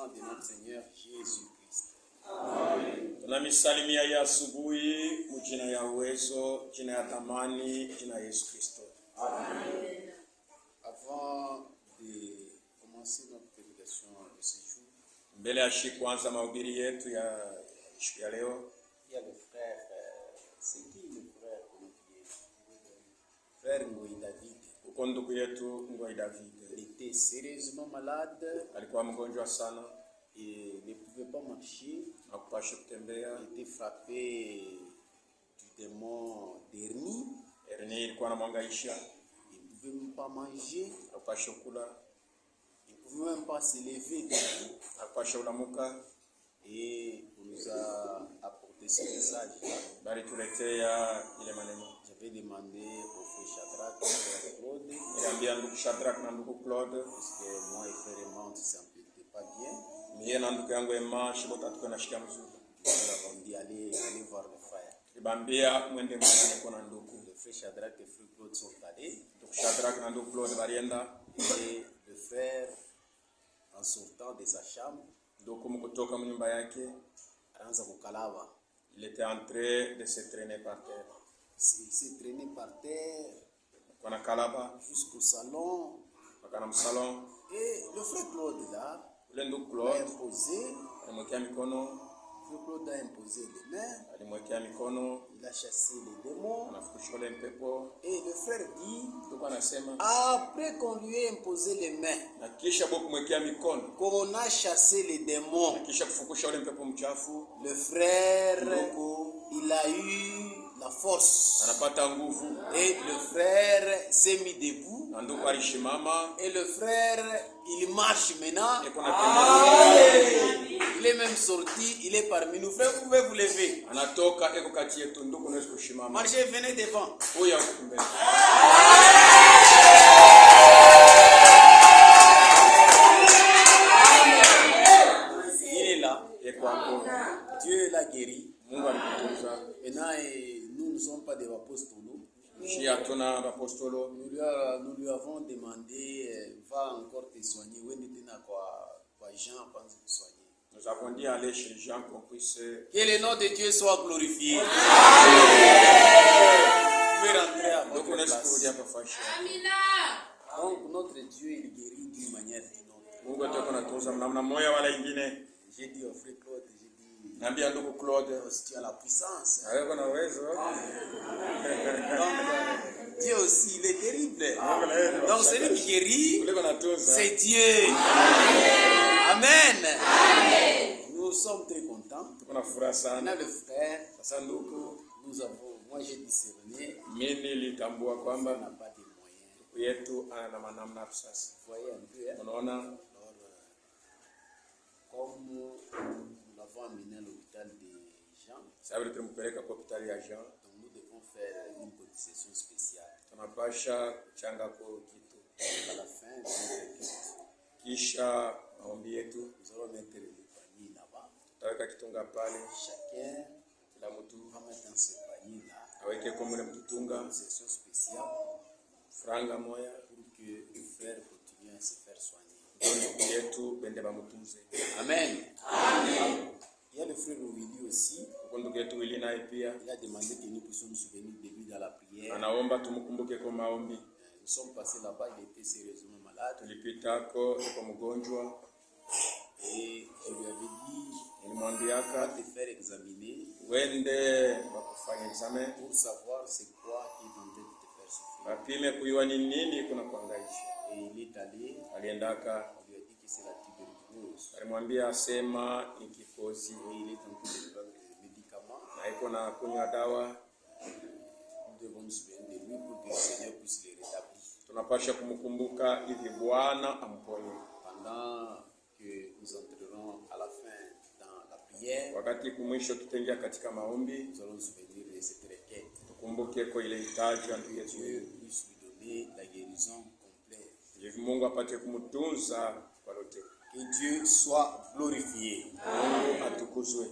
sang de notre Seigneur Jésus-Christ. Tunamisalimia ya asubuhi mjina ya uwezo, jina ya thamani, jina ya Yesu Kristo. Amen. Avant de commencer notre prédication de ce jour, mbele ya kwanza mahubiri yetu ya siku ya leo, il y a le frère, c'est qui le frère qu'on appelle frère Ngoi David. uko ndugu yetu Ngoi David. Il était sérieusement malade. Alikuwa mgonjwa sana. Il ne pouvait pas marcher. Hakupasha kutembea. Il était frappé du démon d'hernie. Hernie ilikuwa inamhangaisha. Il ne pouvait même pas manger. Hakupasha kula. Il ne pouvait même pas se lever debout. Hakupasha ulamuka. Et on nous a apporté ce message-là. Bali tuletea ile maneno. J'avais demandé au frère Shadrach et frère Claude. Niliambia ndugu Shadrach na ndugu Claude. Parce que moi et frère Emma, ça ne s'impliquait pas bien. Mie na ndugu yangu Emma shibota tuko na shika mzuri. On dit allez voir le frère. Ibambia mwende mwana kuna ndugu. Le frère Shadrach et frère Claude sont allés. Ndugu Shadrach na ndugu Claude balienda. Et le frère, en sortant de sa chambre, ndugu mkutoka mnyumba yake, anaanza kukalava. Il était en train de se traîner par terre. Il s'est traîné par terre Kwa kalaba jusqu'au salon. Wakana salon. Et le frère Claude là, Ule ndugu a Claude imposé. alimwekea mikono. Frère Claude a imposé les mains. Alimwekea mikono. Il a chassé les démons. Anafukusha ule mpepo. Et le frère dit, Ndugu anasema après qu'on lui ait imposé les mains, na kisha boku kumwekea mikono, qu'on a chassé les démons, na kisha kufukusha ule mpepo mchafu, le frère, ndugu il a eu la force. anapata nguvu. Et le frère s'est mis debout. Na ndugu alishimama. Et le frère, il marche maintenant. Il est même sorti, il est parmi nous. Frère, vous pouvez vous lever. Anatoka eko kati yetu, ndugu unaweza kushimama. Marchez, venez devant. Huyu hapo mbele. Il est là. Eko hapo. Dieu l'a guéri. Mungu alikutunza. Maintenant, nous ne sommes pas des apôtres. Shi hatuna apostolo. Nous lui avons demandé, va encore te soigner. Où est-ce que Jean pense te soigner? Nous avons dit aller chez Jean qu'on puisse. Que le nom de Dieu soit glorifié. Vous pouvez rentrer à votre place. Donc notre Dieu, il guérit d'une manière ou d'une autre. J'ai dit au frère Claude, j'ai dit, Nambia ndugu Claude, si tu as la puissance. wewe una uwezo. Donc Dieu aussi, il est terrible. Donc celui qui guérit, c'est Dieu. Amen. Nous sommes très contents. Maintenant le frère, nous avons, moi j'ai discerné, on n'a pas de moyens. Yetu ana manamna sasa. Vous voyez un peu, Unaona, alors, comme nous l'avons amené à l'hôpital de Jean, sababu tulimpeleka kwa hospitali ya Jean. donc nous devons faire une cotisation spéciale. Tunapasha kuchanga kwa kitu. À la fin de notre culte, Kisha maombi yetu nous allons mettre le panier là-bas. tutaweka kitunga pale. Chacun Kila mtu va mettre dans ce panier-là aweke kwa mule mtutunga une section spéciale franga moya pour que le frère continue à se faire soigner. ndugu yetu bende bamutunze. Amen. Amen. Il y a le frère Willy aussi. Kwa ndugu yetu Willy naye pia Il a demandé que nous puissions nous souvenir de lui dans la prière. anaomba tumkumbuke kwa maombi. Nous sommes passés là-bas, il était sérieusement malade. Tulipitako kwa mgonjwa Et je lui avais dit, nilimwambiaka va te faire examiner wende wakufanya examen pour savoir c'est quoi qui est en train de te faire souffrir. wapime kujua ni nini kuna kuhangaisha. Et il est allé, Aliendaka, on lui a dit que c'est la tuberculose. alimwambia asema ni kikozi. Et il est en train de prendre des médicaments. Na iko na kunywa dawa. Nous devons nous souvenir de lui pour que le Seigneur puisse les rétablir. Tunapasha kumkumbuka ili Bwana amponye. Pendant que nous entrerons à la fin dans la prière, Wakati kumwisho tutaingia katika maombi, nous allons nous souvenir de cette requête. tukumbuke kwa ile hitaji ya ndugu yetu. Dieu puisse lui donner la guérison complète. Ili Mungu apate kumtunza kwa lote. Que Dieu soit glorifié. Mungu atukuzwe.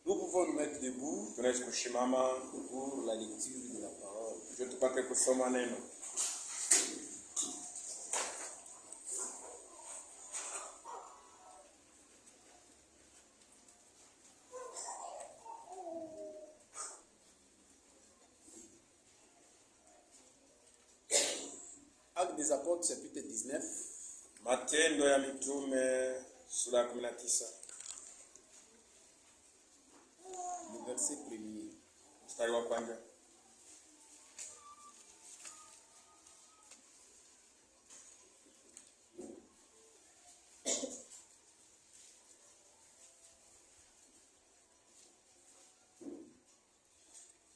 Nous pouvons nous mettre debout Tunaweza kushimama pour la lecture de la parole. ndio tupate kusoma neno. Actes des Apôtres, chapitre 19. Matendo ya Mitume sura ya 19. Le verset 1er. Mstari wa kwanza.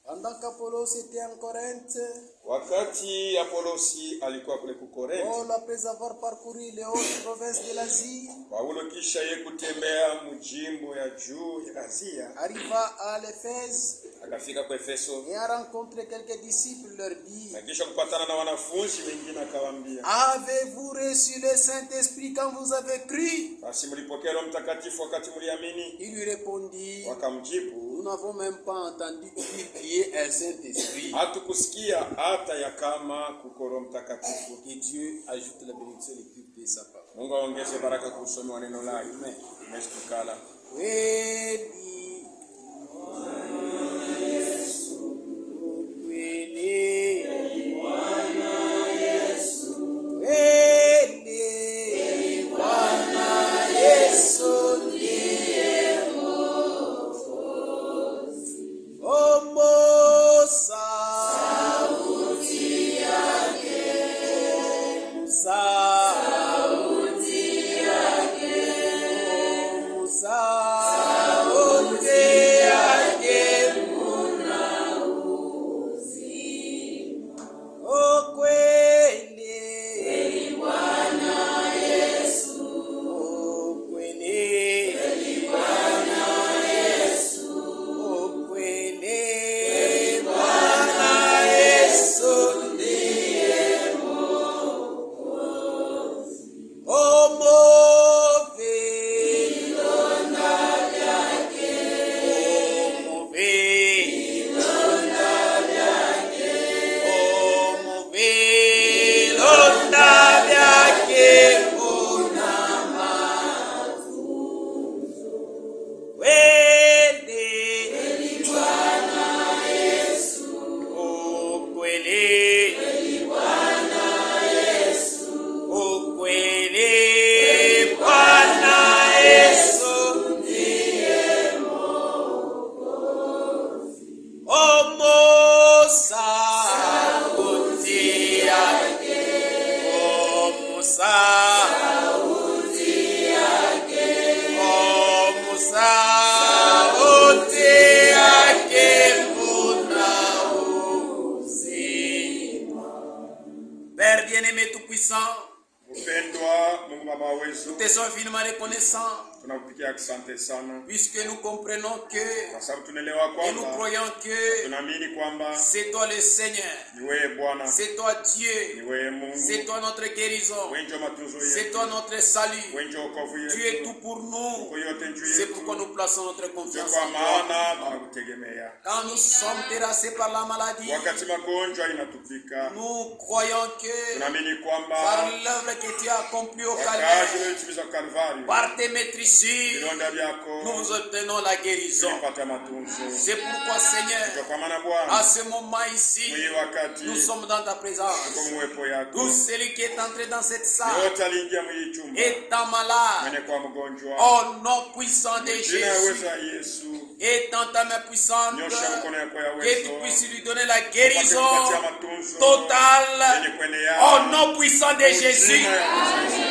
Pendant qu'Apollos était en Corinthe, wakati Apolosi alikuwa kule Korintho, Paul, après avoir parcouru les hautes provinces de l'Asie, Paulo kisha ye kutembea mjimbo ya juu ya Asia, arriva à l'Éphèse akafika kwa Efeso et a rencontré quelques disciples, leur dit: na kisha kupatana na wanafunzi wengine akawaambia, avez-vous reçu le Saint-Esprit quand vous avez cru? basi mlipokea Roho Mtakatifu wakati mliamini? Il lui répondit: Wakamjibu, nous n'avons même pas entendu qu'il y ait un Saint-Esprit. hatukusikia hata ya kama kuko Roho Mtakatifu. Que Dieu ajoute la bénédiction et l'équipe de sa parole. Mungu aongeze baraka kwa usomi wa neno lake. Amen. Tumeshukala. Kweli, kweli, Bwana Yesu, kweli, Bwana Yesu ndiye Mwokozi. Omosa sauti yake, sauti yake, sauti yake kuna uzima. O kweli, kweli Bwana Yesu, o kweli, kweli Bwana Yesu, o kweli, Bwana Yesu ndiye Mwokozi. O move vidonda vyake, o move vidonda vyake, o move vidonda vyake una matunzo. Kweli, kweli Bwana Yesu, o kweli, kweli Bwana Yesu, o kweli, Bwana Yesu ndiye Mwokozi. Omosa sauti yake, omosa sauti yake, omosa sauti yake una uzima. Père bien-aimé tout-puissant, Mpendwa Mungu Baba wa uwezo, nous te sommes infiniment reconnaissants tunakupigia asante sana puisque nous comprenons que kwa sababu tunaelewa et nous kwamba, croyons que tunaamini kwamba c'est toi le Seigneur, ni wewe Bwana, c'est toi ni Dieu, wewe Mungu, c'est toi notre guérison, wewe ndio matunzo c'est yetu, toi notre salut, wewe ndio wokovu tu es yetu, tout pour nous. kwa yote juu C'est yetu, pourquoi nous plaçons notre ndio confiance kwa en toi. maana tunakutegemea. Quand nous sommes terrassés par la maladie, Wakati magonjwa inatupika, nous croyons que tunaamini kwamba par l'œuvre que tu as accomplie au wakati Calvaire, ulitimiza Kalvari, par tes maîtrisures, vidonda vyako nous obtenons la guérison. tulipata matunzo. C'est pourquoi, Seigneur, Ndio kwa maana à Bwana, ce moment ici, mwenye wakati nous sommes dans ta présence. kwa mwepo yako, Tout celui qui est entré dans cette salle yote aliingia mwenye chumba, étant malade, mwenye kwa mgonjwa, au nom puissant de jina ya Jésus, uwezo ya Yesu, et dans ta main puissante, nyosha mkono yako ya que tu uwezo, puisses lui donner la guérison kupatia matunzo totale yenye kuenea, au nom puissant de Jésus. jina ya Yesu.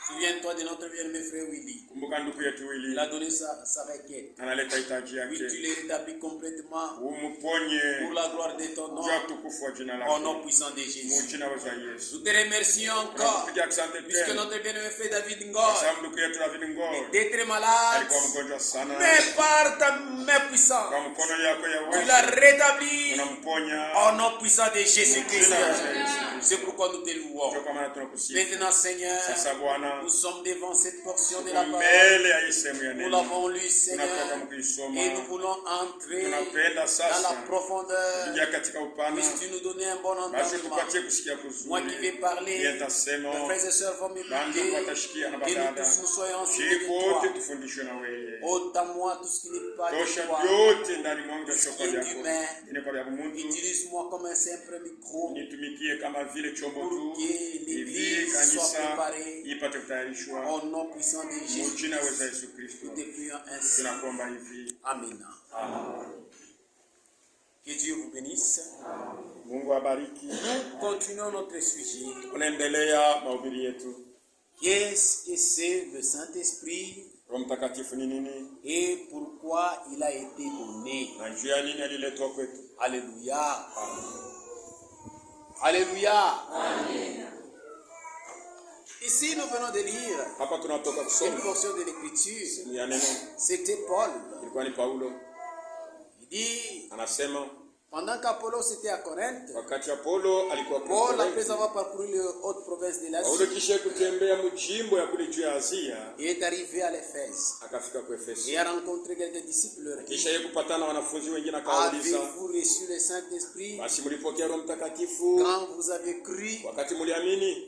Souviens-toi de notre bien-aimé frère Willy. Kumbuka ndugu yetu Il Willy, a donné sa requête. analeta hitaji Oui, tu yake, l'as rétabli complètement umuponye pour la gloire de ton nom, juu ya utukufu wa jina au lako, nom puissant de Jésus. jina la Yesu. Nous te remercions encore, Tunakupigia asante puisque tena, notre bien-aimé frère David kwa Ngor sababu ndugu yetu David Ngor était très malade, alikuwa mgonjwa sana, mais par ta main puissante, kwa mkono yako ya tu l'as uwezo rétabli unamponya, au nom puissant de Jésus-Christ. jina la Yesu. C'est pourquoi nous te louons. Ndio kwa maana tunakusifu Maintenant, Seigneur, sasa Bwana, nous sommes devant cette portion de la parole. mbele ya hii sehemu ya Nous neno l'avons lu, Seigneur, tunatoka mkuisoma, et nous voulons entrer tunapenda dans la sasa profondeur. ingia katika upana, Puisses-tu nous donner un bon basi entendement. tupatie kusikia Moi qui kuzuri, vais parler, nitasema mes frères et sœurs vont bandu m'écouter. watashikia na Que nous badada, tous nous soyons enseignés de wote toi. tufundishwe na wewe, Ôte à moi tout ce qui n'est pas de tosha toi. vyote ndani mwangu Tout ce vitoka qui est vyako, humain. inekwa vya Mungu, Utilise-moi comme un simple micro. nitumikie kama vile chombo pour tu que hivi l'Église soit kanisa préparée ipate kutayarishwa au nom puissant de Jésus. mjina weza Yesu Kristo. Nous te prions ainsi. Tunakuomba hivi. Amen. Que Dieu vous bénisse. Mungu abariki. Nous continuons notre sujet. Unaendelea mahubiri yetu. Qu'est-ce que c'est le Saint-Esprit Roho Mtakatifu ni nini? et pourquoi il a été donné? Na njia nini aliletwa kwetu? Alléluia. Alléluia. Amen. Ici, nous venons de lire Hapa tunatoka une kusoma portion de l'Écriture. ya neno. C'était Paul. Ilikuwa ni Paulo. Il dit, Anasema pendant qu'Apollos était à Corinthe, wakati Apolo alikuwa Paul, Korintho, après avoir parcouru les hautes provinces de Paulo l'Asie, kisha kutembea mjimbo ya kule juu ya Asia, est arrivé à l'Éphèse akafika kwa Efeso. et a rencontré quelques disciples. Leur dit, Kisha yeye kupatana na wanafunzi wengine akawauliza, avez-vous reçu le Saint-Esprit basi mlipokea Roho Mtakatifu quand vous avez cru? wakati mliamini?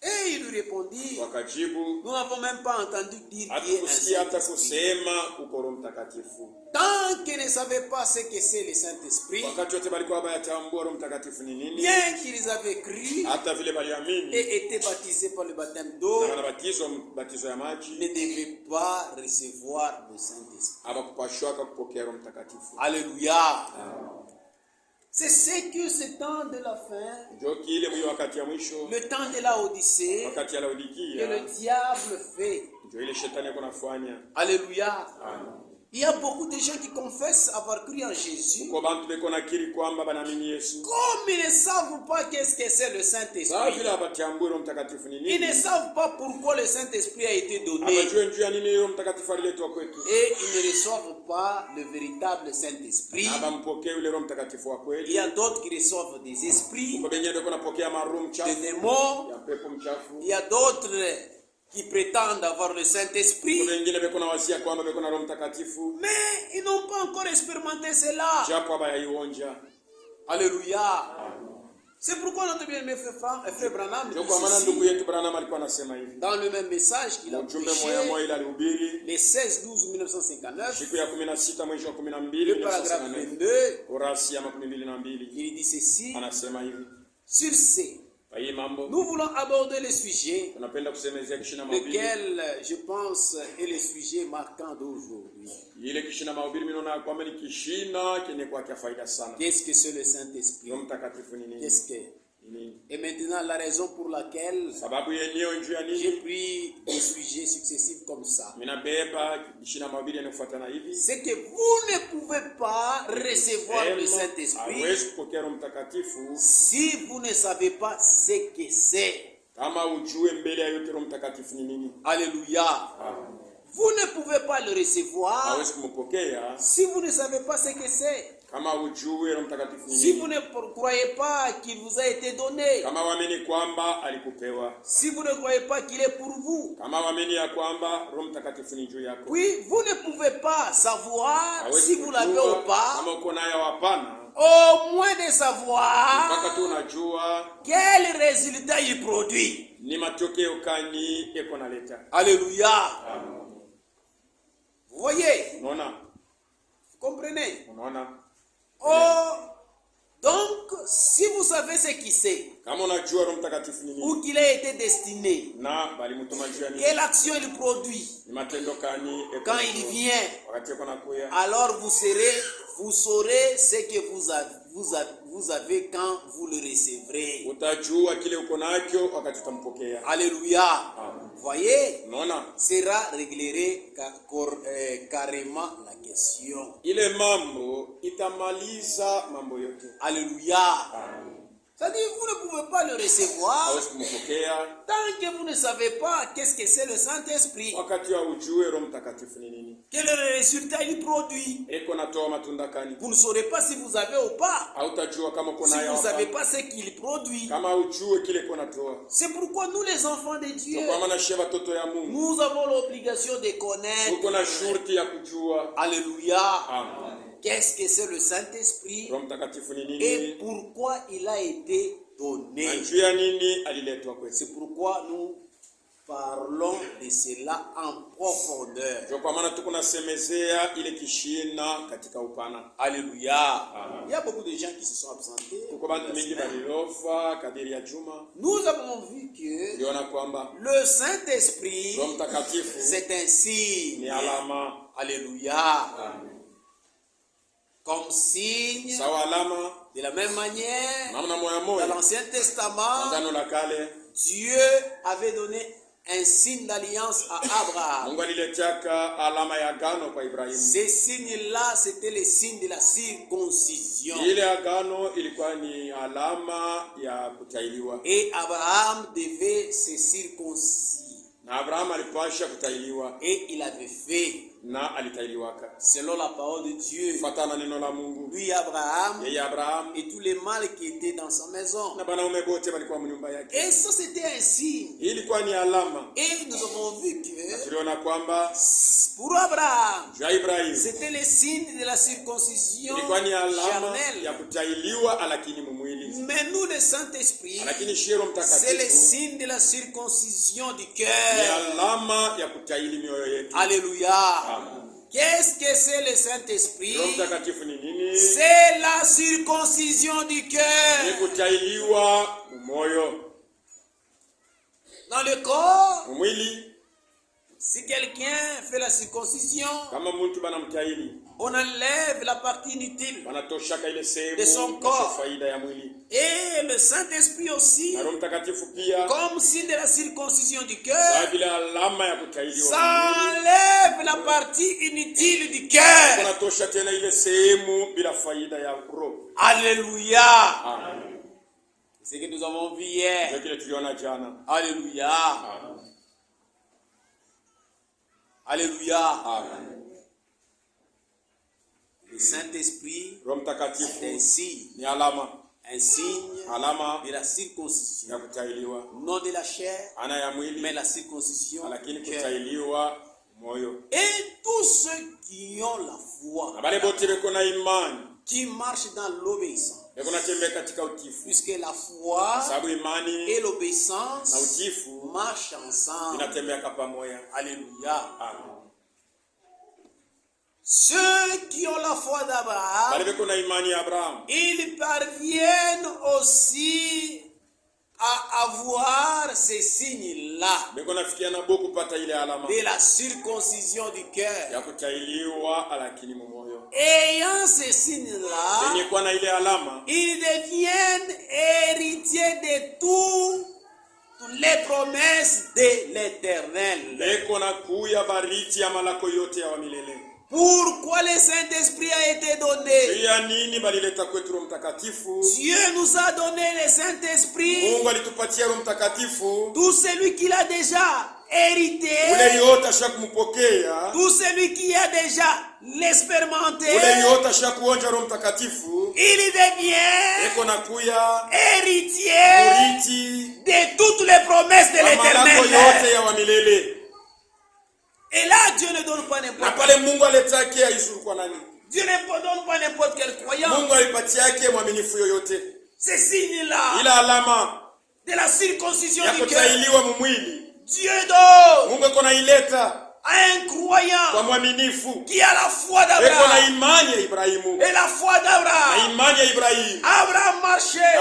Et il lui répondit, Wakajibu, nous n'avons même pas entendu dire qu'il y ait un hatukusikia hata Saint-Esprit. kusema uko Roho Mtakatifu. Tant qu'ils ne savaient pas ce que c'est le Saint-Esprit, Wakati wote balikuwa bayatambua Roho Mtakatifu ni nini, bien qu'ils avaient cru hata vile baliamini et étaient baptisés par le baptême na d'eau, wanabatizwa batizo ya ne maji, devaient pas recevoir le Saint-Esprit. hawakupashwaka kupokea Roho Mtakatifu. Alléluia. C'est ce que ce temps de la fin, Ndio kile mwi wakati ya mwisho, le temps de la Odyssée, wakati ya que Laodikia, le diable fait. ndio ile shetani yako nafanya. Alléluia. Il y a beaucoup de gens qui confessent avoir cru en Jésus. Kwa bantu beko nakiri kwamba banaamini Yesu, Comme ils ne savent pas qu'est-ce que c'est le sawa Saint-Esprit, vile abatambue Roho Mtakatifu ni ils ne nini, savent pas pourquoi le Saint-Esprit a été donné. abajue njuu ya nini Roho Mtakatifu aliletwa kwetu, Et ils ne reçoivent pas le véritable Saint-Esprit. na bampokee yule Roho Mtakatifu wa Il kweli. y a d'autres qui reçoivent des esprits, Kwa bengine beko napokea maroho des mchafu démons. ya pepo mchafu. Il y a d'autres qui prétendent avoir le Saint-Esprit, Kwa wengine beko na wazia kwamba beko na Roho Mtakatifu, mais ils n'ont pas encore expérimenté cela. japo abayaionja. Alléluia. C'est pourquoi notre bien-aimé frère Branham Ndio dit kwa maana ndugu ceci, yetu Branham alikuwa anasema hivi, dans le même message qu'il a ujumbe prêché moya moya ile alihubiri le 16-12-1959, siku ya 16 mwezi wa le 12 paragraphe 1964, 22, kurasi ya 22. il dit ceci, Anasema hivi, sur ce, kwa hii mambo nous voulons aborder le sujet, tunapenda kusemezea kishina mahubiri lequel, je pense, est le sujet marquant d'aujourd'hui. ile kishina mahubiri, mimi naona kwamba ni kishina kenye kwa kia faida sana. Qu'est-ce que c'est le Saint-Esprit? Roho Mtakatifu ni nini? Qu'est-ce que? Ni nini? Et maintenant, la raison pour laquelle Sababu yenyewe njuu ya j'ai nini pris des sujets successifs comme ça, minabeba kishina mahubiri yanayofuatana hivi, c'est que vous ne pouvez pas recevoir le Saint-Esprit hawezi kupokea Roho Mtakatifu si vous ne savez pas ce que c'est. kama ujue mbele ya yote Roho Mtakatifu ni nini. Alléluia. Vous ne pouvez pas le recevoir Hawezi kumpokea si vous ne savez pas ce que c'est. kama ujue Roho Mtakatifu ni Si vous nini, ne croyez pas qu'il vous a été donné, kama waamini kwamba alikupewa, si vous ne croyez pas qu'il est pour vous, kama waamini ya kwamba Roho Mtakatifu ni juu yako, oui, vous ne pouvez pas savoir hawezi si vous l'avez kujua ou pas, kama uko naye au hapana, au moins de savoir mpaka tu unajua quel résultat il produit. ni matokeo kani eko naleta. Alléluia. Vous voyez, Unaona, vous comprenez? unaona. Oh, donc, si vous savez ce qui c'est, Kama unajua Roho Mtakatifu ni nini où qu'il a été destiné, na balimutuma juu ya nini, quelle action il produit ni matendo kani eko quand il vient, wakati eko nakuya, alors vous saurez ce que vous avez quand vous le recevrez. utajua kile uko nacho wakati utampokea. Alléluia. Vous voyez, Unaona, cela réglerait carrément la question. ile mambo itamaliza mambo yote. Alléluia. C'est-à-dire, vous ne pouvez pas le recevoir Hawezi kumpokea tant que vous ne savez pas qu'est-ce que c'est le Saint-Esprit. wakati wa ujue Roho Mtakatifu ni nini, Quel est le résultat il produit. eko natoa matunda kani. Vous ne saurez pas si vous avez ou pas. Hautajua kama uko Si naye vous au ne savez hapana, pas ce qu'il produit. kama ujue kile eko natoa. C'est pourquoi nous, les enfants de Dieu, Kwa maana shia watoto ya Mungu nous avons l'obligation de connaître. uko na shurti ya kujua. Alléluia. Amen. Qu'est-ce que c'est le Saint-Esprit Roho Mtakatifu ni et nini pourquoi il a été na donné. juu ya nini aliletwa kwetu. C'est pourquoi nous parlons de cela en profondeur. Alléluia. Il y a beaucoup de gens qui se sont absentés. Nous avons vu que le Saint-Esprit, c'est un signe. Alléluia. Comme signe, de la même manière, dans l'Ancien Testament, Dieu avait donné un signe d'alliance à Abraham. Ces signes-là, c'était les signes de la circoncision. Et Abraham devait se circoncire. Et il avait fait selon la parole de Dieu. Lui, Abraham, et tous les mâles qui étaient dans sa maison. Et ça, c'était un signe. Et nous avons vu que pour Abraham, c'était le signe de la circoncision charnelle. Mais nous, le Saint-Esprit, c'est le signe de la circoncision du cœur. Alléluia. Qu'est-ce que c'est le Saint-Esprit? C'est la circoncision du cœur. Dans le corps, si quelqu'un fait la circoncision, on enlève la partie inutile de son corps. Et le Saint-Esprit aussi, comme signe de la circoncision du cœur, ça enlève la partie inutile du cœur. Alléluia. C'est ce que nous avons vu hier. Alléluia. Alléluia. Le Saint-Esprit est un signe. Un signe de la circoncision. Non de la chair, mais la circoncision du cœur. Et tous ceux qui ont la foi, qui marchent dans l'obéissance. Puisque la foi et l'obéissance marchent ensemble. Alléluia. Ceux qui ont la foi d'Abraham, ils parviennent aussi à avoir ces signes-là de la circoncision du cœur. Ayant ces signes-là, ils deviennent héritiers de toutes les promesses de l'Éternel. Pourquoi le Saint-Esprit a été donné? Dieu nous a donné le Saint-Esprit. Tout celui qui l'a déjà hérité, tout celui qui a déjà l'expérimenté, il devient héritier de toutes les promesses de l'Éternel. Et là, Dieu ne donne pas n'importe quel. Dieu ne donne pas n'importe quel croyant. Ces signes-là de la circoncision du cœur, Dieu donne à un croyant qui a la foi d'Abraham. Et la foi d'Abraham, Abraham marchait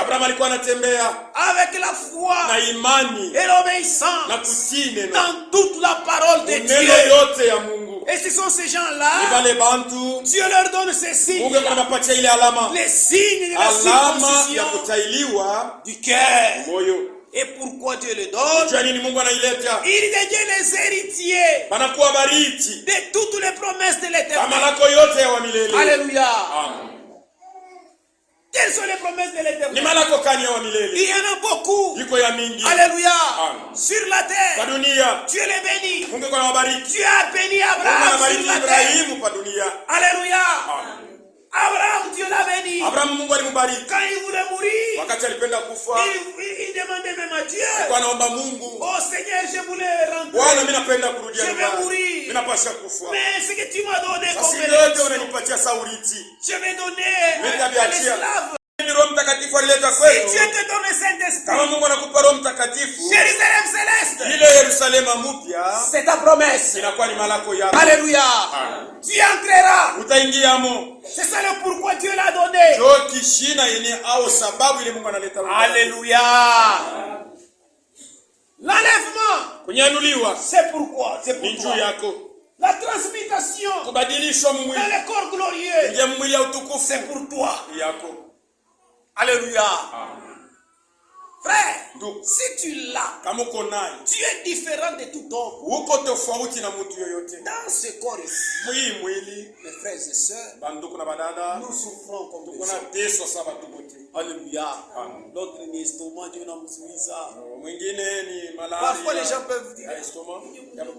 avec la foi et l'obéissance dans toute la parole de Dieu. Et ce sont ces gens-là, Dieu leur donne ces signes, les signes de la circoncision du cœur. Et pourquoi Dieu le donne? Il devient les héritiers de toutes les promesses de l'Éternel. Alléluia. Quelles sont les promesses de l'Éternel? Il y en a beaucoup. Alléluia. Sur la terre, Dieu les bénit. Dieu a béni Abraham sur la terre. Alléluia. Abraham, Dieu l'a béni. Quand il voulait mourir, il demandait même à Dieu: oh Seigneur, je voulais rentrer, je vais mourir, mais ce que tu m'as donné comme bénédiction, je vais donner à l'esclave. Mtakatifu alileta Si kwetu, Dieu te donne le kama Saint-Esprit, Mungu anakupa Roho Mtakatifu, Jérusalem céleste, ile Yerusalema mpya c'est ta promesse. inakuwa ni malako yako. Alléluia. Tu entreras. Utaingiamo. C'est ça le pourquoi Dieu l'a donné. Ndio kishina yenye au sababu ile Mungu analeta. Alléluia. L'enlèvement, kunyanuliwa c'est pourquoi? C'est ni pourquoi? juu yako. La transmutation Kubadilishwa dans mwili le corps glorieux, nje mwili ya utukufu c'est pour toi. yako. Alléluia. Frère, Ndugu, si tu l'as, kama uko naye, tu es différent de tout homme. uko tofauti na mtu yoyote. Dans ce corps ici, Mwili, mes frères et sœurs, banduku na badada, nous souffrons comme des kuna hommes. teso saba tubote. Alléluia. L'autre ni estomac, Dieu n'a mzuiza. Mwingine ni Parfois les gens malaria. peuvent dire, Ya estomac.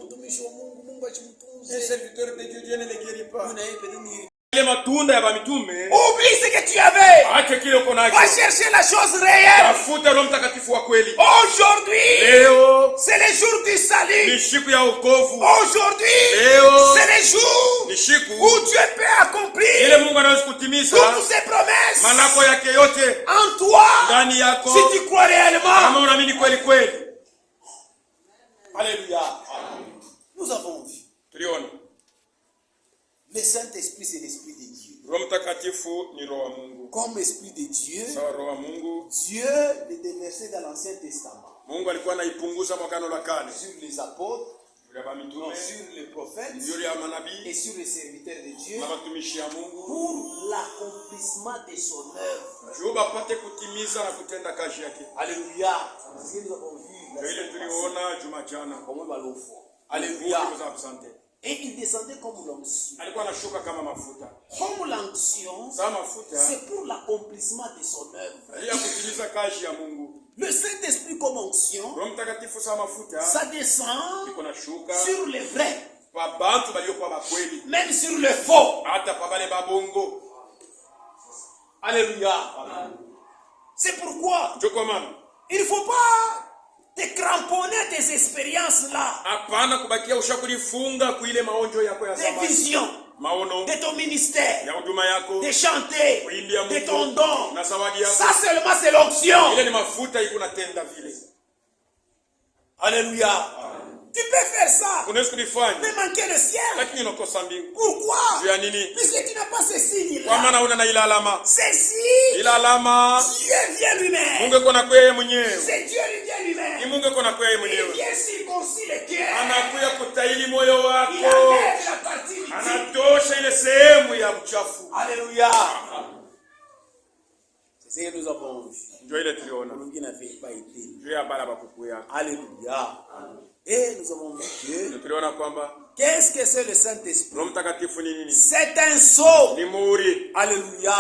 mtumishi wa Mungu, Mungu Un achimtunze. serviteur de Dieu, Dieu ne le guérit pas. Una yeye pedini. Ile matunda ya mitume, Oublie ce que tu avais. acha kile uko nacho. Va chercher la chose réelle. Tafuta Roho Mtakatifu wa kweli. Aujourd'hui, Leo c'est le jour du ni salut. siku ya wokovu. Aujourd'hui, Leo c'est le jour ni siku où Dieu peut ile accomplir Mungu anaweza kutimiza toutes ses promesses manako yake yote en toi. ndani yako, Si tu crois réellement. kama unaamini kweli kweli. Alléluia. Nous avons vu. Tuliona Le Saint-Esprit, c'est l'Esprit de Dieu. Roho Mtakatifu ni Roho wa Mungu. Comme Esprit de Dieu, Sawa, Roho wa Mungu. Dieu le déversait dans l'Ancien Testament. Mungu alikuwa anaipunguza mwagano la kale. Sur les apôtres, Yule ya mitume, sur les prophètes yule ya et manabii, sur les serviteurs de Dieu na watumishi ya Mungu. pour l'accomplissement de son œuvre. Juu bapate kutimiza na kutenda kazi yake. Alléluia. Parce que nous avons vu la Ndio ile semaine passée, tuliona juma jana. comment il va l'offrir. Alléluia. Alléluia. Et il descendait comme l'onction. Alikuwa anashuka kama mafuta. Comme l'onction, Sawa, mafuta c'est pour l'accomplissement de son œuvre. ili kutimiza kazi ya Mungu. Le Saint-Esprit comme onction, Roho Mtakatifu sawa mafuta ça descend iko nashuka sur les vrais, kwa bantu baliokuwa bakweli, même sur les faux. hata kwa bale babongo. Alléluia. C'est pourquoi Joko mama, il ne faut pas te cramponner à tes expériences là, hapana kubakia ushakulifunga kuile maonjo yako ya tes zamani. visions Maono de ton ministère, ya huduma yako, de chanter, kuimbia de ton Mungu don. na zawadi yako. Ça seulement c'est l'onction. Ile ni mafuta iko natenda vile. Alléluia. Tu peux faire ça, Unaweza kulifanya mais manquer le ciel. lakini unakosa mbingu. Pourquoi? Juu ya nini? Puisque tu n'as pas ce Kwa signe-là. maana una na ile alama. Ceci, Ile alama Dieu vient lui-même. Mungu iko na kweye mwenyewe. C'est Dieu lui vient Ni lui-même. Mungu iko na kweye Il mwenyewe. vient circoncire le cœur. Anakuya kutahiri moyo Il wako. enlève la partie victime. Anatosha ile sehemu ya uchafu. Alléluia. C'est ce que nous avons vu. Ndio ile tuliona. Qui n'avait pas été. Juu ya bara bakuku yako. Alléluia. Et nous avons vu que Tuliona kwamba qu'est-ce que c'est le Saint-Esprit? Roho Mtakatifu ni nini? C'est un sceau. Ni muhuri. Alléluia.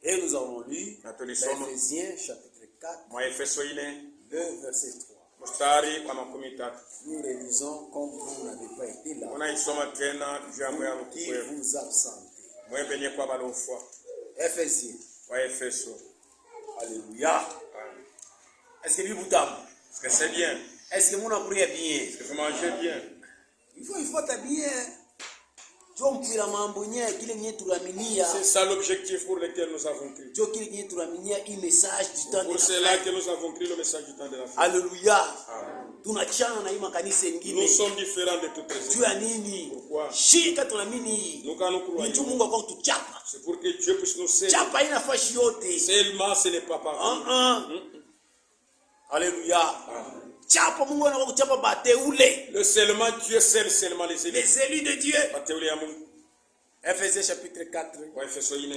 Et nous avons lu Na tulisoma Ephésiens chapitre 4, mwa Efeso 4 le verset 3. mstari wa 13. Nous réalisons comme vous n'avez pas été là, Unaisoma tena juu ya moyo qui wako. vous absentez. Mwe benye kwa balofwa Ephésiens. wa Efeso. Alléluia. Est-ce que vous t'aimez? Est-ce que c'est bien? Est-ce que vous n'avez bien? Est-ce que vous mangez bien? Il faut t'habiller. Jo mpira mambo nye kile nye turaminia. C'est ça l'objectif pour lequel nous avons pris. Jo kile nye turaminia i message du temps de Pour la cela fin. que nous avons pris le message du temps de la fin. Alléluia. Amen. Tunachana na hii makanisa Nous mengine. sommes différents de toutes les Juu autres. ya nini? Pourquoi? Shika tunaamini. Nous quand nous Ni croyons, juu Mungu akao tuchapa. c'est pour que Dieu puisse nous servir. Chapa haina fashi yote. Seulement ce n'est pas par Alléluia. Chapa Mungu anataka kuchapa bateule. Le seulement Dieu sert seulement les élus. Les élus de Dieu. Bateule ya Mungu. Ephésiens chapitre 4, Wa Efeso 4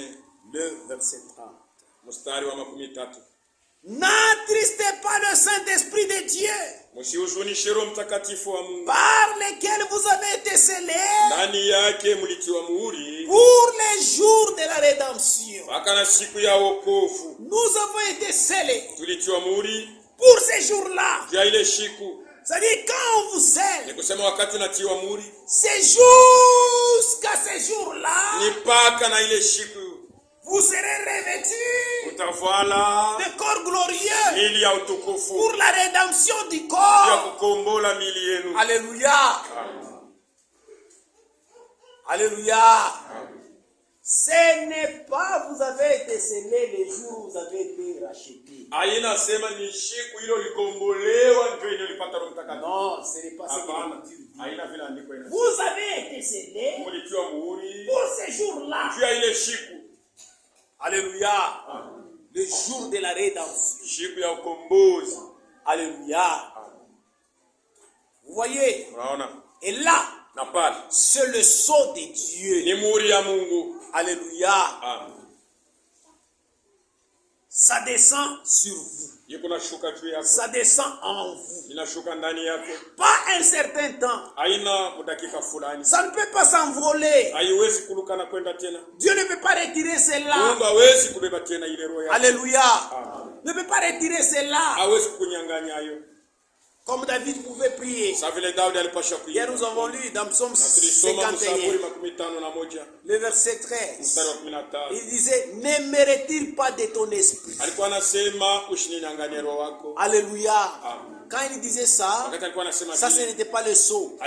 le verset 30. mstari wa 13. N'attristez pas le Saint-Esprit de Dieu, Msihuzunishe Roho Mtakatifu wa Mungu. par lequel vous avez été scellés Ndani yake mlitiwa muhuri pour les jours de la rédemption. mpaka na siku ya wokovu. Nous avons été scellés Tulitiwa muhuri pour ces jours-là. juu ya ile siku. C'est-à-dire quand on vous scelle, Ni kusema wakati natiwa muhuri c'est jusqu'à ces jours-là, ni mpaka na ile siku vous serez revêtus utavala de corps glorieux mili ya utukufu pour la rédemption du ya corps. kukombola mili yenu. Alléluia. Alléluia. Ce n'est pas vous avez été c'est scellé les jours où vous avez été rachetés. Haina sema ni siku ile ulikombolewa ndio ile ulipata Roho Mtakatifu. Non, ce n'est pas ça que dit. Haina vile andiko inasema. Vous avez été scellés Mulitiwa muhuri pour ce jour-là. juu ya ile siku. Alléluia. Le jour de la rédemption. Siku ya ukombozi. Alléluia. Vous voyez? Unaona? Et là, c'est le sceau de Dieu. Ni muhuri ya Mungu. Alléluia. Ça descend sur vous. Ça descend en vous. Pas un certain temps. Ça ne peut pas s'envoler. Dieu ne peut pas retirer cela. Alléluia. Ne peut pas retirer cela. Comme David pouvait prier. Hier nous avons lu dans Psaume 51, le verset 13. Il disait, n'aimerait-il pas de ton esprit? Alléluia. Quand il disait ça, ça ce n'était pas le sceau.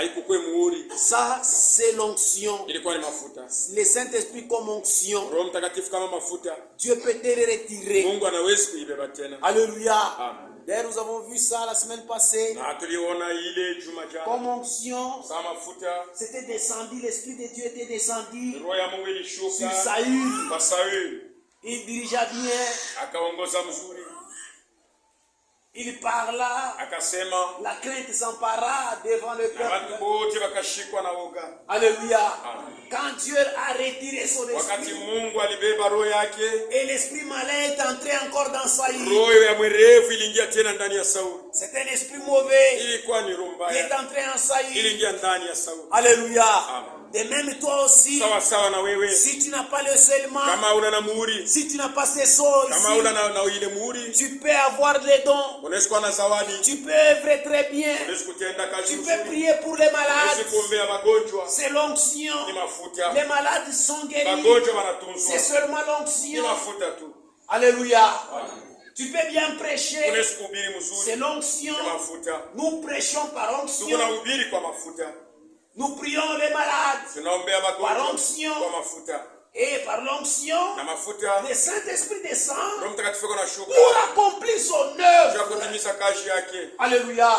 Ça c'est l'onction. Le Saint-Esprit comme onction. Dieu peut te retirer. Alléluia. D'ailleurs, nous avons vu ça la semaine passée. Comme onction, c'était descendu, l'Esprit de Dieu était descendu sur Saül. Il dirigea bien. Il parla. La crainte s'empara devant le peuple. Alléluia. Quand Dieu a retiré son esprit, et l'esprit malin est entré encore dans Saül. C'est un esprit mauvais qui est entré en Saül. Alléluia. De même toi aussi, si tu n'as pas le scellement, si tu n'as pas ces sceaux ici, tu peux avoir les dons, tu peux œuvrer très bien, tu peux prier pour les malades, c'est l'onction, les malades sont guéris, c'est seulement l'onction. Alléluia. Tu peux bien prêcher, c'est l'onction. Nous prêchons par onction. Nous prions les malades par onction. Et par l'onction, le Saint-Esprit descend pour accomplir son œuvre. Alléluia.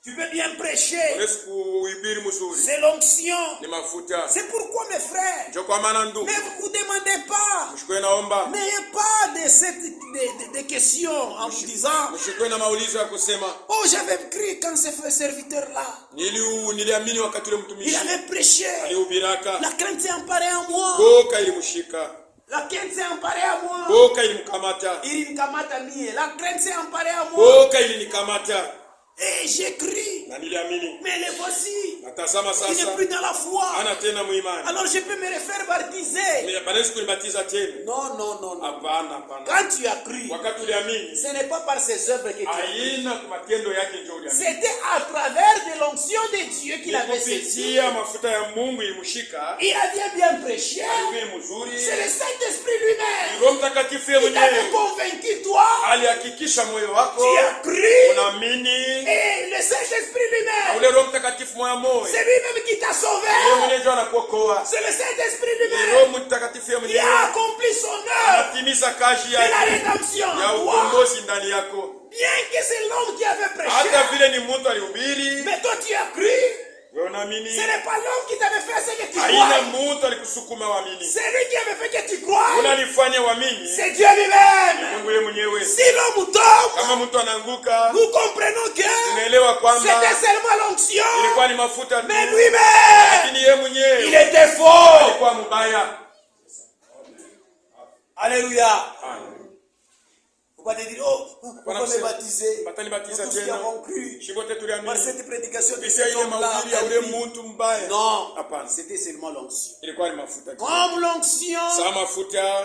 Tu peux bien prêcher. C'est l'onction. C'est pourquoi mes frères, ne vous demandez pas. N'ayez pas de questions en vous disant, oh, j'avais cru quand ce serviteur-là, il avait prêché. La crainte s'est emparée en moi. La crainte s'est emparée à moi. La crainte s'est emparée à moi. Et j'ai cru, mais les voici, il n'est plus dans la foi. Alors je peux me refaire baptiser. Non. Quand tu as cru, ce n'est pas par ses œuvres que tu as cru. C'était à travers de l'onction de Dieu qu'il avait saisi. Il a bien prêché. C'est le Saint-Esprit lui-même. Il t'avait convaincu toi. Tu as cru. Et le Saint-Esprit lui-même, c'est lui-même qui t'a sauvé. C'est le Saint-Esprit lui-même qui a accompli son œuvre de la rédemption en toi. Bien que c'est l'homme qui avait prêché, mais toi tu as cru. Ce n'est pas l'homme qui t'avait fait ce que tu crois. C'est lui qui avait fait que tu crois. C'est Dieu lui-même. Si l'homme tombe, nous comprenons que c'était seulement l'onction. Mais lui-même, il était faux. Alléluia. On va te dire, oh, on va me baptiser. Nous tous qui avons cru par cette prédication de cet homme-là. Non, c'était seulement l'onction. Comme l'onction,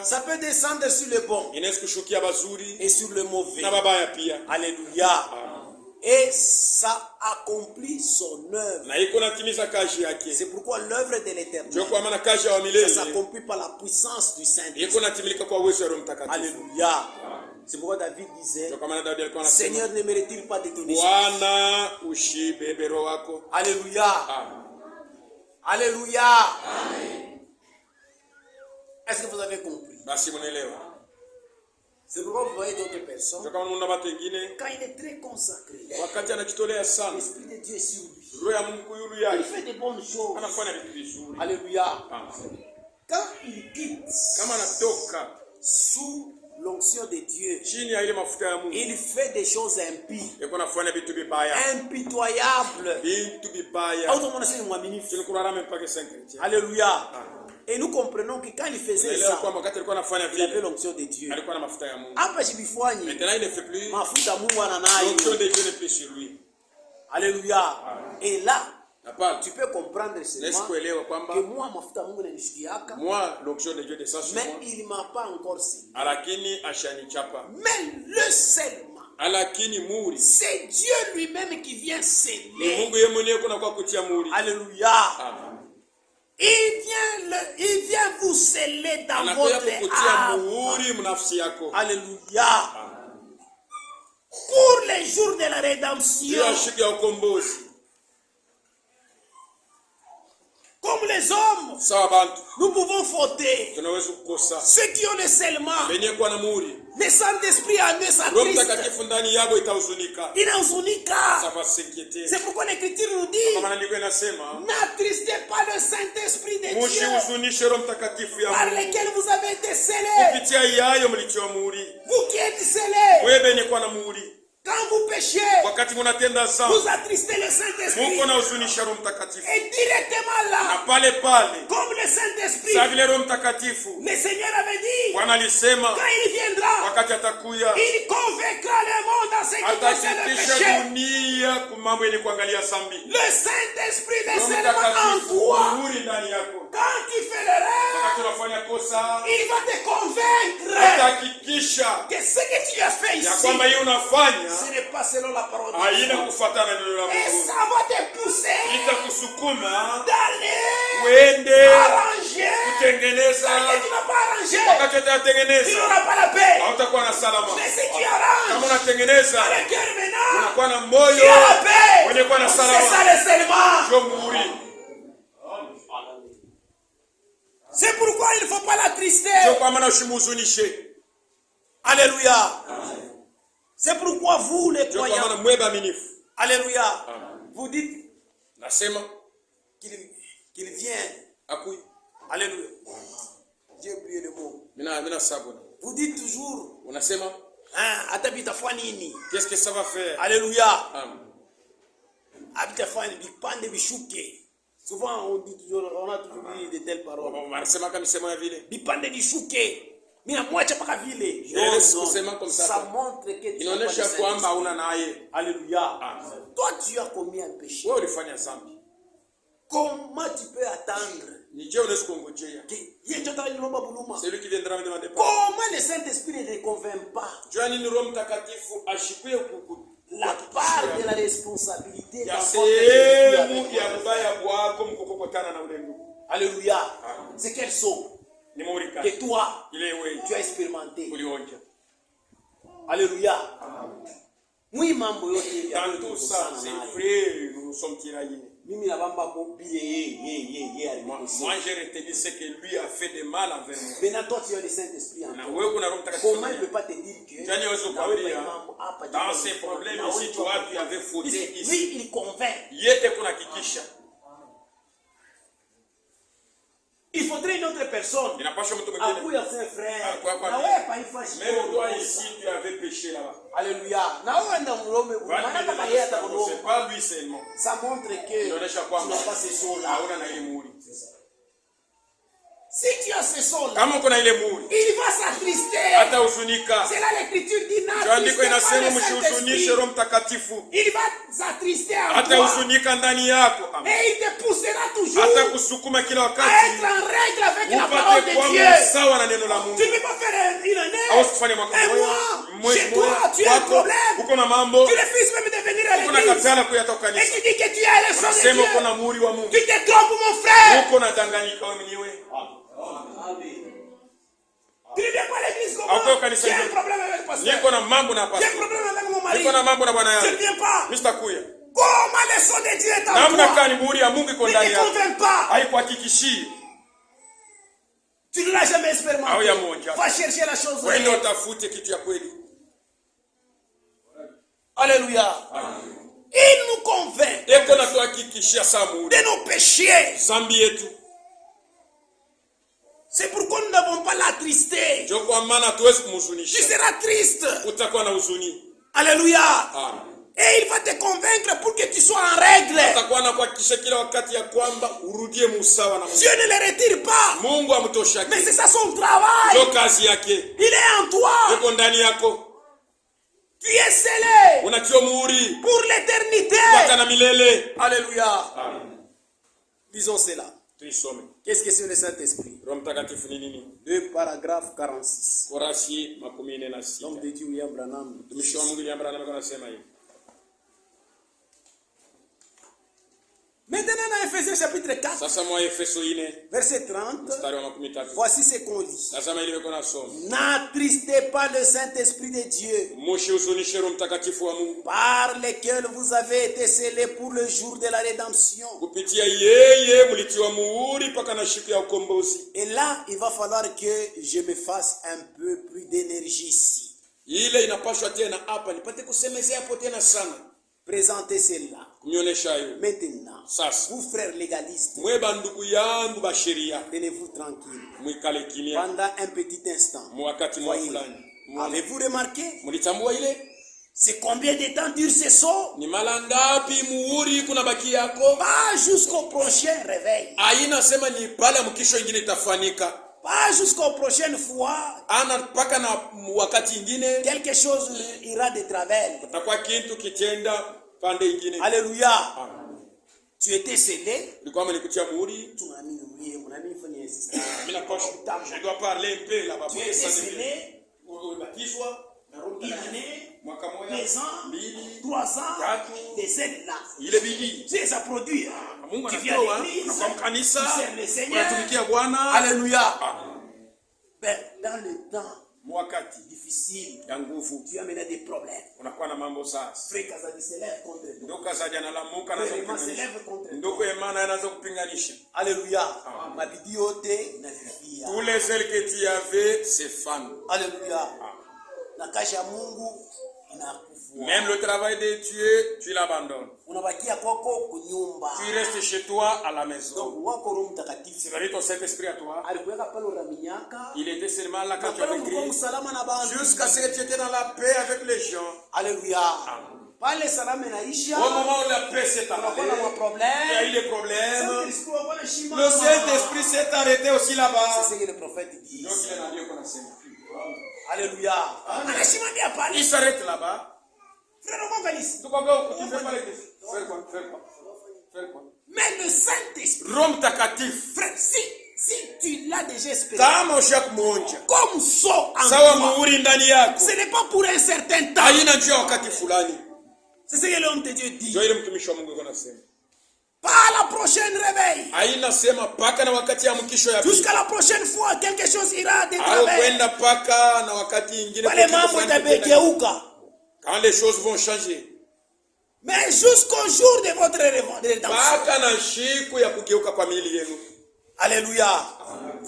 ça peut descendre sur le bon et sur le mauvais. Alléluia. Et ça accomplit son œuvre. C'est pourquoi l'œuvre de l'Éternel, ça s'accomplit par la puissance du Saint-Esprit. Alléluia. C'est pourquoi David disait, Seigneur, ne mérite-t-il pas de ton esprit? Alléluia. Alléluia. Est-ce que vous avez compris? Basi mnaelewa. C'est pourquoi vous voyez d'autres personnes. Kama mnaona watu wengine Quand il est très consacré, wakati anajitolea sana, l'esprit de Dieu est sur lui. roho ya Mungu yulu Il yake fait de bonnes choses. anafanya vitu vizuri. Alléluia. Amen. Quand il quitte Kama anatoka sous l'onction de Dieu, chini ya ile mafuta ya Mungu, il fait des choses impies, yako anafanya vitu vibaya. impitoyables. Vitu vibaya. Autrement, c'est le mwaminifu. Tunakurara même pas que 5 chrétiens. Alléluia. Et nous comprenons que quand il faisait Leo ça, kwa wakati alikuwa anafanya il avait vile, l'onction de Dieu. alikuwa na mafuta ya Mungu. Hapa jibifwanyi, Maintenant il ne fait plus. mafuta Mungu ananayo. L'onction de Dieu n'est plus sur lui. Alléluia. Et là, Hapana. tu peux comprendre Laisse seulement kuelewa kwamba que moi mafuta Mungu inanishikiaka, moi l'onction de Dieu descend sur mais moi. il m'a pas encore scellé. Lakini ashanichapa. Mais le scellement, Lakini muri. c'est Dieu lui-même qui vient Ni sceller. Mungu yeye mwenyewe kuna kwa kutia muri. Alléluia. Amen. Il vient vous sceller dans Anakuja votre kukutia âme. muhuri mnafsi yako. Alléluia. Pour les jours de la rédemption, Ndio siku ya ukombozi. comme les hommes, Sawa bantu. nous pouvons fauter. Tunaweza kukosa. Ceux qui ont le scellement, Wenye kuwa na muhuri. le Saint-Esprit en eux Roho s'attriste. Mtakatifu ndani yako itahuzunika. Inahuzunika. Ça va s'inquiéter. C'est pourquoi l'Écriture nous dit, Kama maandiko yanasema, n'attristez pas le Saint-Esprit de Dieu msihuzunishe Roho Mtakatifu ya par Mungu. lequel vous avez été scellés. Kupitia yayo mlitiwa muhuri. Vous qui êtes scellés, Wewe benye kuwa na muhuri. quand vous péchez, Wakati mnatenda dhambi, vous attristez le Saint-Esprit. Mungu anahuzunisha Roho Mtakatifu. Et directement Na là, pale pale, comme le Saint-Esprit, sa vile Roho Mtakatifu, le Seigneur avait dit, Bwana alisema quand il viendra, wakati atakuya il convaincra le monde en ce qui concerne le atakitisha péché. dunia kwa mambo yenye kuangalia dhambi. Le Saint-Esprit Roho est seulement en Mtakatifu toi. muhuri ndani yako. Quand tu fais l'erreur, Wakati unafanya kosa, il va te convaincre atahakikisha que ce que tu as fait ya ici, kwamba hiyo unafanya ce n'est pas selon la parole de haina Dieu. kufuatana na neno la Et Mungu. ça va te pousser Itakusukuma d'aller uende arranger kutengeneza. ce que tu n'as pas arrangé. Wakati Tu utatengeneza n'auras pas la paix. hautakuwa na salama. Mais si tu Kama arranges unatengeneza dans le cœur maintenant, unakuwa na tu moyo as la paix. wenye kuwa na C'est ça salama. le scellement. Ndio muhuri. C'est pourquoi il ne faut pas l'attrister. Ndio kwa maana usimuhuzunishe. Alléluia. C'est pourquoi vous les Ndio kwa croyants, maana mwe baaminifu. alléluia, vous dites Nasema qu'il vient. akui. Alléluia. J'ai oublié le mot. Mina sabona. Vous dites toujours, Unasema atabita nini? qu'est-ce que ça va faire? Alléluia. Amen. Habita fani bipande bishuke. Souvent on dit toujours, on a toujours dit de telles paroles. Wanasema kama misemo ya vile. Bipande bishuke. Mina mwacha paka vile. Ça montre que tu inaonyesha kwamba hauna naye. Alléluia. Amen. Toi tu as commis un péché. Wewe ulifanya dhambi. Comment tu peux attendre Ni je unaweza kungojea. que C'est lui qui viendra me demander pardon. comment le Saint-Esprit ne te convainc pas? Jua nini Roho Mtakatifu ashikuye La part de la responsabilité ya dans sehemu votre ya ubaya bwako mkukokotana na ule ndugu. Alléluia. C'est quel saut Ni muhuri que toi ile wewe tu as expérimenté. ulionja. Alléluia. Mwi mambo yote ya Dans tout ça, c'est frère, nous sommes tiraillés. mimi na bamba ko biye Moi, j'ai retenu ce que lui a fait de mal envers moi. Maintenant toi tu as le Saint-Esprit en Na toi. wewe kuna Roho Mtakatifu. Comment il ne peut pas te dire que Jani wewe kuambia dans ces problèmes ici toi tu avais fauté ici. Oui, il convainc. Yete kuna kikisha. Il faudrait une autre personne. Inapaswa mtu mwingine. Akuya c'est frère. Kwa Na wewe pa ifashi. même toi ici tu avais péché là-bas. Alléluia. Na wewe ndio mlome. Maana kama yeye atakuomba. C'est pas lui seulement. Ça montre que Inaonyesha tu kwamba n'as pas ce saut-là. hauna na ile muhuri. Si tu as ce saut-là, Kama uko na ile muhuri il va s'attrister. hata huzunika. C'est là l'écriture dit Andiko inasema n'attristez pas le msihuzunishe Saint-Esprit. Roho Mtakatifu. Il va s'attrister en Hata toi. huzunika ndani yako. Amen. Et il te poussera toujours Hata kusukuma kila à wakati être en règle avec la parole upate de kwamba Dieu. sawa na neno la Mungu. Tu ne peux pas faire une année. Au usifanye mwaka Un mmoja. mois. Chez toi, tu as un problème. Uko na mambo. Tu refuses même de venir à Uko na l'église. katala kuyata Et kanisa. tu dis que tu as le sang de Unasema uko na Dieu. muhuri wa Mungu. Tu te trompes mon frère. Uko na danganyika wewe mwenyewe. Tu ne viens pas à l'église Au comment? kanisa J'ai un hilo. problème avec le pasteur. Niko na mambo na J'ai un pastor. problème avec mon mari. Niko na mambo na bwana Je ne yangu. viens pas. Mr. Kuya. Comment le sang de Dieu est en Namna toi? gani muhuri ya Mungu iko Ne ndani te yako? convainc pas. Haikuhakikishii. Tu ne l'as jamais expérimenté. Va chercher la chose. Alléluia. Il nous convainc de nos péchés. C'est pourquoi nous n'avons pas l'attrister. Tu seras triste. Alléluia. Et il va te convaincre pour que tu sois en règle. Dieu ne le retire pas. Mais c'est ça son travail. Il est en toi. Tu es scellé pour l'éternité. Alléluia. Disons cela. Qu'est-ce que c'est le Saint-Esprit? 2 paragraphe 46. L'homme de Dieu William Branham. Maintenant dans Ephésiens chapitre 4, verset 30, voici ce qu'on lit. N'attristez pas le Saint-Esprit de Dieu, par lequel vous avez été scellés pour le jour de la rédemption. Et là, il va falloir que je me fasse un peu plus d'énergie ici. Présentez cela. Maintenant, vous frères légalistes, tenez-vous tranquille pendant un petit instant. Avez-vous remarqué? C'est combien de temps dure ce saut? Pas jusqu'au prochain réveil. Pas jusqu'aux prochaines fois. Quelque chose ira de travers. Alléluia. Tu étais scellé. Tu m'as je dois parler un peu là-bas. Tu étais scellé. Une année, 2 ans, 3 ans, des aides là. C'est ça produit. Tu viens à l'église, tu sers le Seigneur. Alléluia. Ben, dans le temps difficile, tu as mené des problèmes. Frère Kazadi s'élève contre toi. Frère s'élève contre toi. Alléluia. Tous les ailes que tu avais, c'est fan. Alléluia. Même le travail de Dieu, tu l'abandonnes. Tu restes chez toi à la maison. C'est vrai, ton Saint-Esprit à toi. Il était seulement là quand tu avais écrit. Jusqu'à ce que tu étais dans la paix avec les gens. Alléluia. Au moment où la paix s'est arrêtée, il y a eu des problèmes. Le Saint-Esprit s'est arrêté aussi là-bas. C'est ce que le prophète dit. Alléluia. Il s'arrête là-bas. Frère, on va ici. Faire quoi? Mais le Saint-Esprit, Rome takatif. frère, si tu l'as déjà expérimenté, comme ça en toi, ce n'est pas pour un certain temps. C'est ce que l'homme de Dieu dit. Pas la prochaine réveil. Jusqu'à la prochaine fois, quelque chose ira de travers. Quand les choses vont changer. Mais jusqu'au jour de votre rédemption. Alléluia.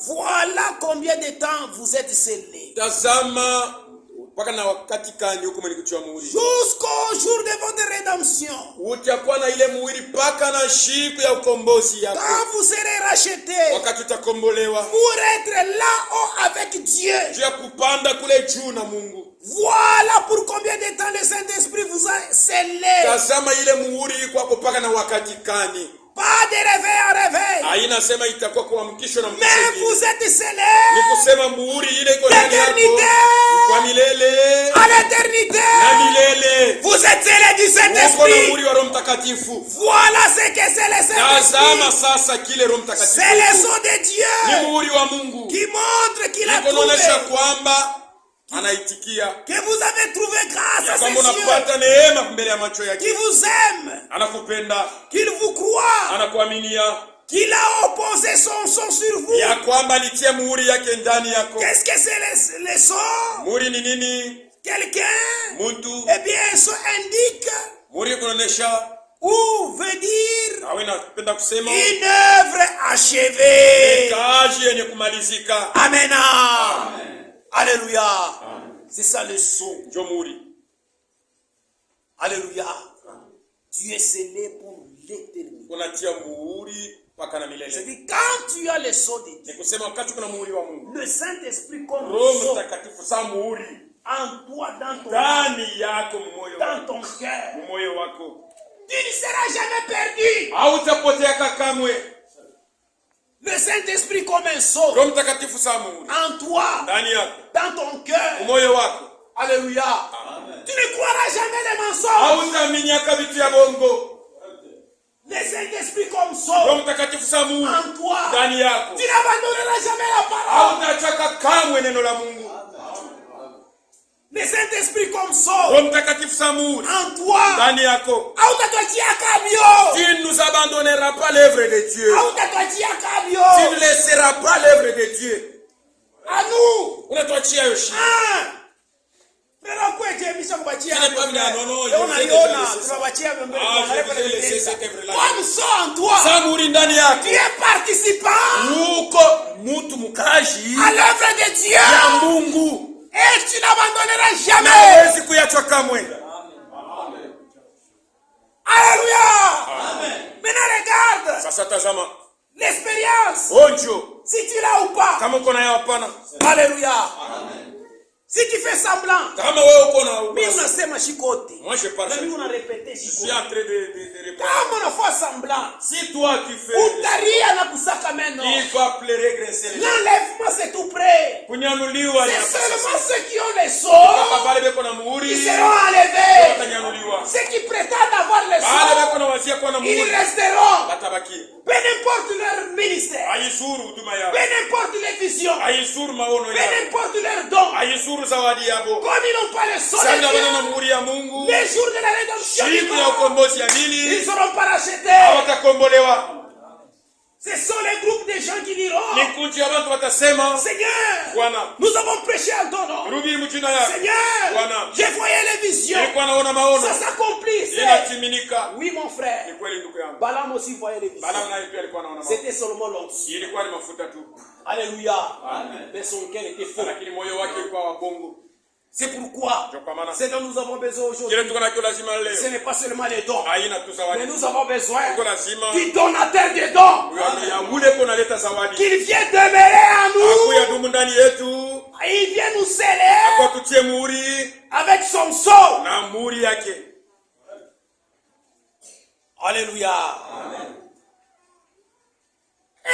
Voilà combien de temps vous êtes scellés. Jusqu'au jour de votre rédemption. Quand vous serez rachetés pour être là-haut avec Dieu. Voilà pour combien de temps le Saint-Esprit vous a scellé. Pas de réveil en réveil. Mais vous êtes scellés d'éternité à l'éternité. Vous êtes scellés du Saint-Esprit. Voilà ce que c'est le Saint-Esprit. C'est le sang de Dieu qui montre qu'il a trouvé, que vous avez trouvé grâce à ses yeux, qui vous aime, qu'il vous croit, qu'il a opposé son sang sur vous. Qu'est-ce que c'est le sang? Quelqu'un, eh bien, ça indique Ou veut dire inapenda kusema une œuvre achevée. kazi yenye kumalizika. Amen. Alléluia. C'est ça le son. Ndio muhuri. Alléluia. Tu es scellé pour l'éternité. Unatia muhuri mpaka na milele. C'est-à-dire quand tu as le sceau de Dieu, Ni kusema wakati kuna muhuri wa Mungu, le Saint-Esprit comme Roho le sceau Mtakatifu sa muhuri en toi, dans ton ndani yako, moyo dans wako, ton cœur, moyo wako, tu ne seras jamais perdu. hautapotea kamwe. Le Saint-Esprit comme un sceau Roho Mtakatifu sa muhuri en toi, ndani yako, dans ton cœur. moyo wako. Alléluia. Amen. Tu ne croiras jamais les mensonges. Hautaminyaka vitu ya bongo. Le Saint-Esprit comme Roho sceau Mtakatifu sa muhuri en toi. ndani yako, Tu n'abandonneras jamais la parole. hautachaka kamwe neno la Mungu. Le Saint-Esprit comme sceau Roho Mtakatifu sa muhuri en toi. ndani yako. Tu Tu ne nous abandonneras pas l'œuvre de Dieu. Tu ne laisseras pas l'œuvre de Dieu. à nous. Unatuachia yoshi. Comme toi, Samuri ndani yako. tu es participant Uko mutu mukaji à l'œuvre de Dieu. ya Mungu. Et tu n'abandonneras jamais. Hawezi kuachwa kamwe. Alléluia. Maintenant regarde Sasa tazama. l'expérience. Onjo. Si tu l'as ou pas. Kama uko nayo hapana. Alléluia. Si tu fais semblant. Kama wewe uko na Mimi unasema shikote. Moi je parle. Mimi unarepete Je suis shikote. en train de répondre. Kama unafanya semblant. Si toi tu fais, Utaria na kusaka meno. il va pleurer, grincer les dents. L'enlèvement c'est tout près. Kunyanuliwa ni C'est seulement nafasi. ceux qui ont les sceaux Pale beko na muhuri. qui seront enlevés. Watanyanuliwa. Ceux qui prétendent avoir les Pale sceaux, beko na wazia kwa na ils muhuri. resteront. Batabaki. Peu importe leur ministère. Haisuru huduma yao. Peu importe les visions. Haisuru maono Peu yao. importe leurs dons. Haisuru zawadi yabo. Comme ils n'ont pas le sceau Sasa de bana na Dieu, muhuri ya Mungu. les jours de la rédemption du Siku ya monde, ukombozi ya ils mili. ne seront pas rachetés. Hawatakombolewa. Ce sont les groupes de gens qui diront, Ni kundi ya watu watasema, Seigneur, Bwana, nous avons prêché en ton nom. rudi mchina yako. Seigneur, Bwana, j'ai voyé les visions. nilikuwa naona maono. Ça s'accomplissait. Inatiminika. Oui, mon frère. Ni kweli ndugu yangu. Balaam aussi voyait les visions. Balaam naye pia alikuwa anaona maono. C'était seulement l'onction. Ilikuwa ni mafuta tu. Alléluia. Mais son cœur était faux. Lakini moyo wake ulikuwa wa bongo. C'est pourquoi Ndio kwa maana ce dont nous avons besoin aujourd'hui, kile tuko nacho lazima leo. ce n'est pas seulement les dons, Haina tu zawadi. mais nous avons besoin Tuko lazima du donateur des dons, ya ule kunaleta zawadi. qu'il vienne demeurer en nous, Akuya dumu ndani yetu. il vient nous sceller Kwa tutie muhuri avec son sceau. na muhuri yake. Alléluia.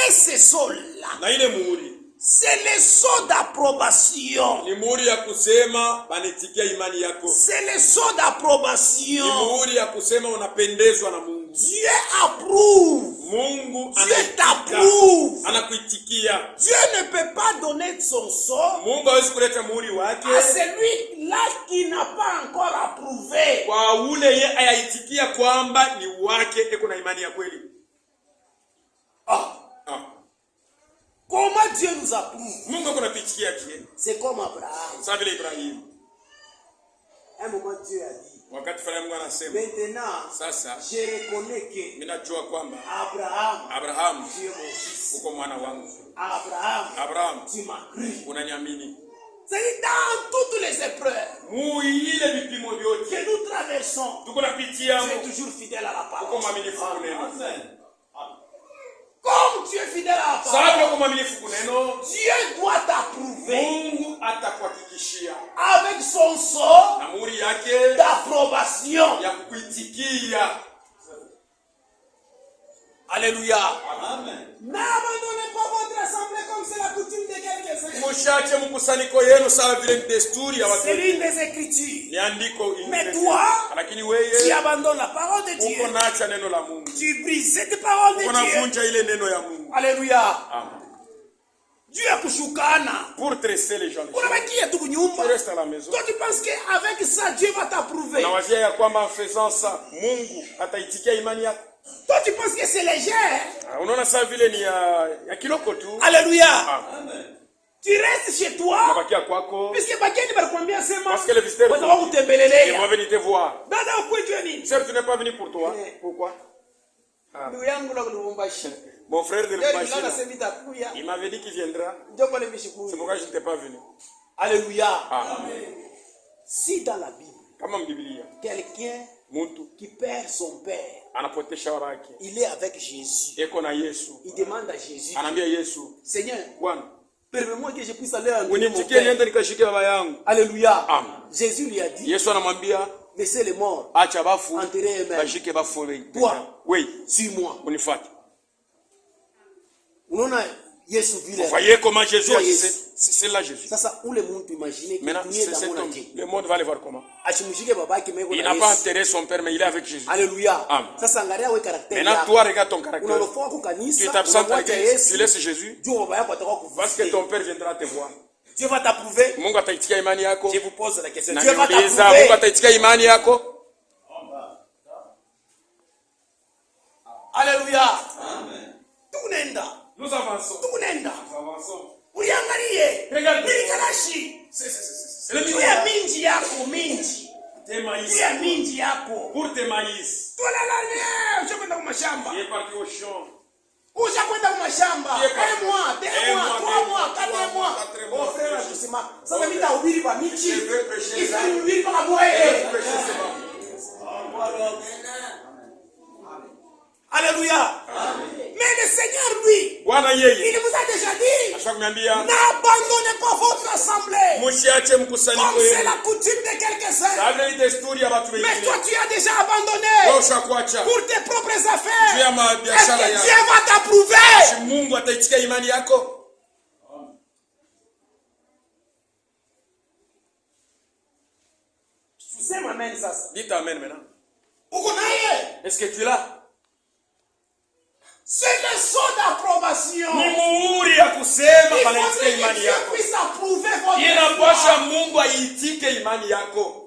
Et ce sceau-là, Na ile muhuri c'est le sceau d'approbation. ni muhuri ya kusema banitikia imani yako. C'est le sceau Ni d'approbation. muhuri ya kusema unapendezwa na Mungu. Dieu approuve. Mungu Dieu t'approuve. anakuitikia. Dieu ne peut pas donner son sceau Mungu hawezi kuleta muhuri wake à celui-là qui n'a pas encore approuvé. kwa ule ye ayaitikia kwamba ni wake, eko na imani ya kweli. Ah. Comment Dieu nous approuve? Mungu akunapitikia tie. C'est comme Abraham. Sawa vile Ibrahim. Un moment Dieu a dit, Wakati fulani Mungu anasema, maintenant, sasa je reconnais que ninajua kwamba Abraham, Abraham, tu es mon fils. uko mwana wangu. Abraham, tu m'as cru. Unaniamini. C'est dans toutes les épreuves Muile vipimo vyote que nous traversons. tuko napitia, Tu es toujours fidèle à la uko parole. mwaminifu kuneno. Comme tu es fidèle à la Sababu parole, uko mwaminifu kuneno, Dieu doit t'approuver Mungu atakuhakikishia avec son sceau na muhuri yake d'approbation. ya kuitikia. Alléluia. Amen. N'abandonnez pas votre assemblée comme c'est la coutume de quelques-uns. Mushache mkusanyiko yenu sawa vile ni desturi ya watu. C'est l'une des Écritures. Ni andiko Mais toi, lakini tu wewe abandonnes la parole de Dieu. uko nacha neno la Mungu. Tu brises cette parole de Uko Dieu. navunja ile neno ya Mungu. Alléluia. Amen. Dieu akushukana. Pour tresser les gens. Unabakia tu kunyumba. Tu restes à la maison. Toi tu penses qu'avec ça Dieu va t'approuver. Na wazia ya kwamba en faisant ça Mungu ataitikia imani yako. Toi tu penses que c'est léger. Unaona saa vile ni ya kiloko tu. Alléluia. Amen. Tu restes reste chez toi. Unabakia kwako. Puisque bageni balikwambia sema. Parce que les visiteurs wao kutembelelea. Ils vont venir te voir. Dada ukwetu nini? Certes, tu n'es pas venu pour toi. Pourquoi? Ndugu yangu la Lubumbashi. Mon frère de Lubumbashi. Il m'avait dit qu'il viendra. C'est pourquoi je n'étais pas venu. Alléluia. Amen. Si dans la Bible, quelqu'un qui perd son père, il est avec Jésus. Il demande à Jésus, Seigneur, permets-moi que je puisse aller en mon père. Alléluia. Jésus lui a dit, laissez les morts enterrer eux-mêmes. Toi, suis-moi. Vous voyez comment Jésus agissait? C'est là Jésus. Maintenant, le monde va le voir comment? Il n'a pas enterré son père, mais il est avec Jésus. Alléluia. Amen. Maintenant, toi, regarde ton caractère. Tu t'absentes à l'église, tu laisses Jésus, parce que ton père viendra te voir. Dieu va t'approuver. Je vous pose la question. Dieu va t'approuver. Alléluia. Amen. Nous avançons. Regardez. Pour tes maïs. Tu es parti au champ. Ushakwenda kumashamba. 1 mois, 2 mois, 3 mois, 4 mois. Oh frère, tusema. Sasa mimi nahubiri kwa michi. Ifanye kwa boye. Alléluia. Mais le Seigneur, lui, il vous a déjà dit, n'abandonnez pas votre assemblée, comme c'est la coutume de quelques-uns. Mais toi, tu as déjà abandonné pour tes propres affaires. Est-ce que Dieu va t'approuver? Tu sais, amen, ça. Dites amen maintenant. Est-ce que tu es là? C'est le son d'approbation. Ni muhuri ya kusema Il banaitike faudrait que imani Dieu yako. puisse approuver votre Inapasha foi. Mungu aitike imani yako.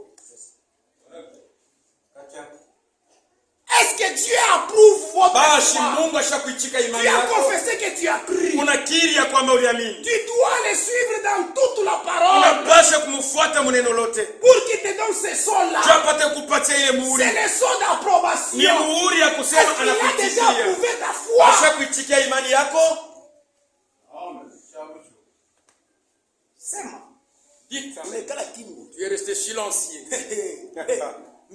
Est-ce que Dieu approuve votre Bashi foi? Mungu ashakuitika Tu imani as yako. confessé que tu as cru. Unakiri ya kwamba uliamini. Tu dois le suivre dans toute la parole. Unapasha kumfuata maneno lote. Pour qu'il te donne ce son-là. Japate kupatia ile muhuri. C'est le son d'approbation. Ni muhuri ya kusema Est-ce qu'il a déjà anakuitikia. approuvé ta foi? Ashakuitikia imani yako. Sema. Dites ça. Tu es resté silencieux.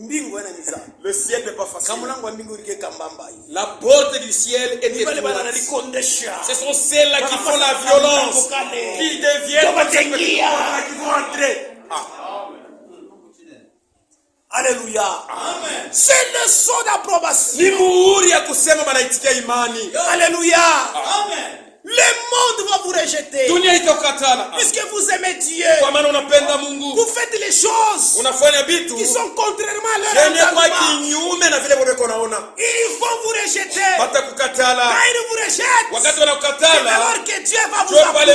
Le ciel n'est pas facile. La porte du ciel est étroite. Ce sont celles-là qui font la violence, qui deviennent qui vont entrer. Alléluia. C'est le son d'approbation. Alléluia. Amen. Le monde va vous rejeter. Puisque vous aimez Dieu. Vous faites les choses qui sont contrairement à leur engagement. Ils vont vous rejeter. Quand ils vous rejettent, c'est alors que Dieu va vous approuver.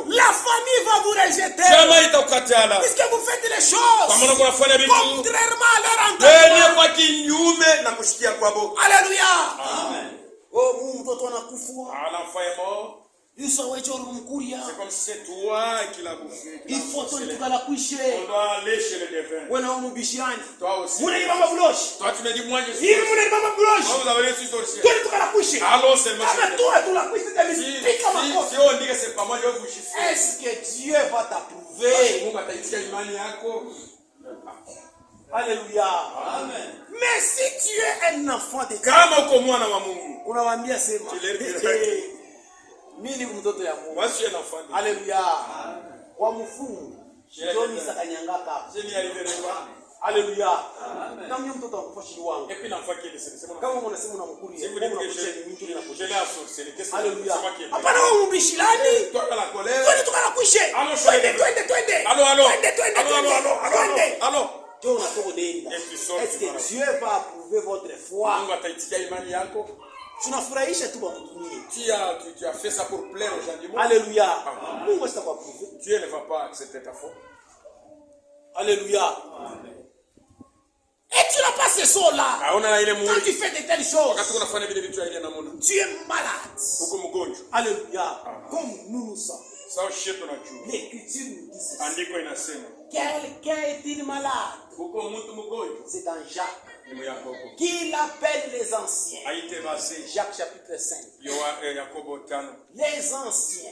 La famille va vous rejeter. Puisque vous faites les choses contrairement à leur engagement. Alléluia. Amen. Oh, Mungu mtoto anakufa. L'enfant est mort. C'est comme si c'est toi qui l'as bouffé. Il faut on doit aller chez le défunt. Toi aussi. Toi tu me dis moi je suis. Vous avez reçu sorcier. Allons seulement. Si on dit que c'est pas moi, je vais vous chiffrer. Est-ce que Dieu va t'approuver? Alléluia. Amen. Mais si tu es un enfant de Dieu, unawambia sema mimi ni mtoto ya Mungu. Alléluia. Kwa mfumu John sakanyangaka. Alléluia. Na mimi mtoto akufashi wangu. Kama unasema unamkulia. Alléluia. Hapana wewe mbishilani. Twende tukanakuishe. Twende. Allons. Est-ce que Dieu va approuver votre foi? Tunafurahisha tu bakutumie. Tu as fait ça pour plaire aux gens du monde. Alléluia. Mungu sitakuapprouver. Dieu ne va pas accepter ta foi. Alléluia. Et tu n'as pas ce son-là. Quand tu fais de telles choses, tu es malade. Alléluia. Comme nous sommes. L'Écriture nous dit ceci. Quelqu'un est-il malade? C'est dans Jacques. Qui appelle les anciens. Jacques chapitre 5. Les anciens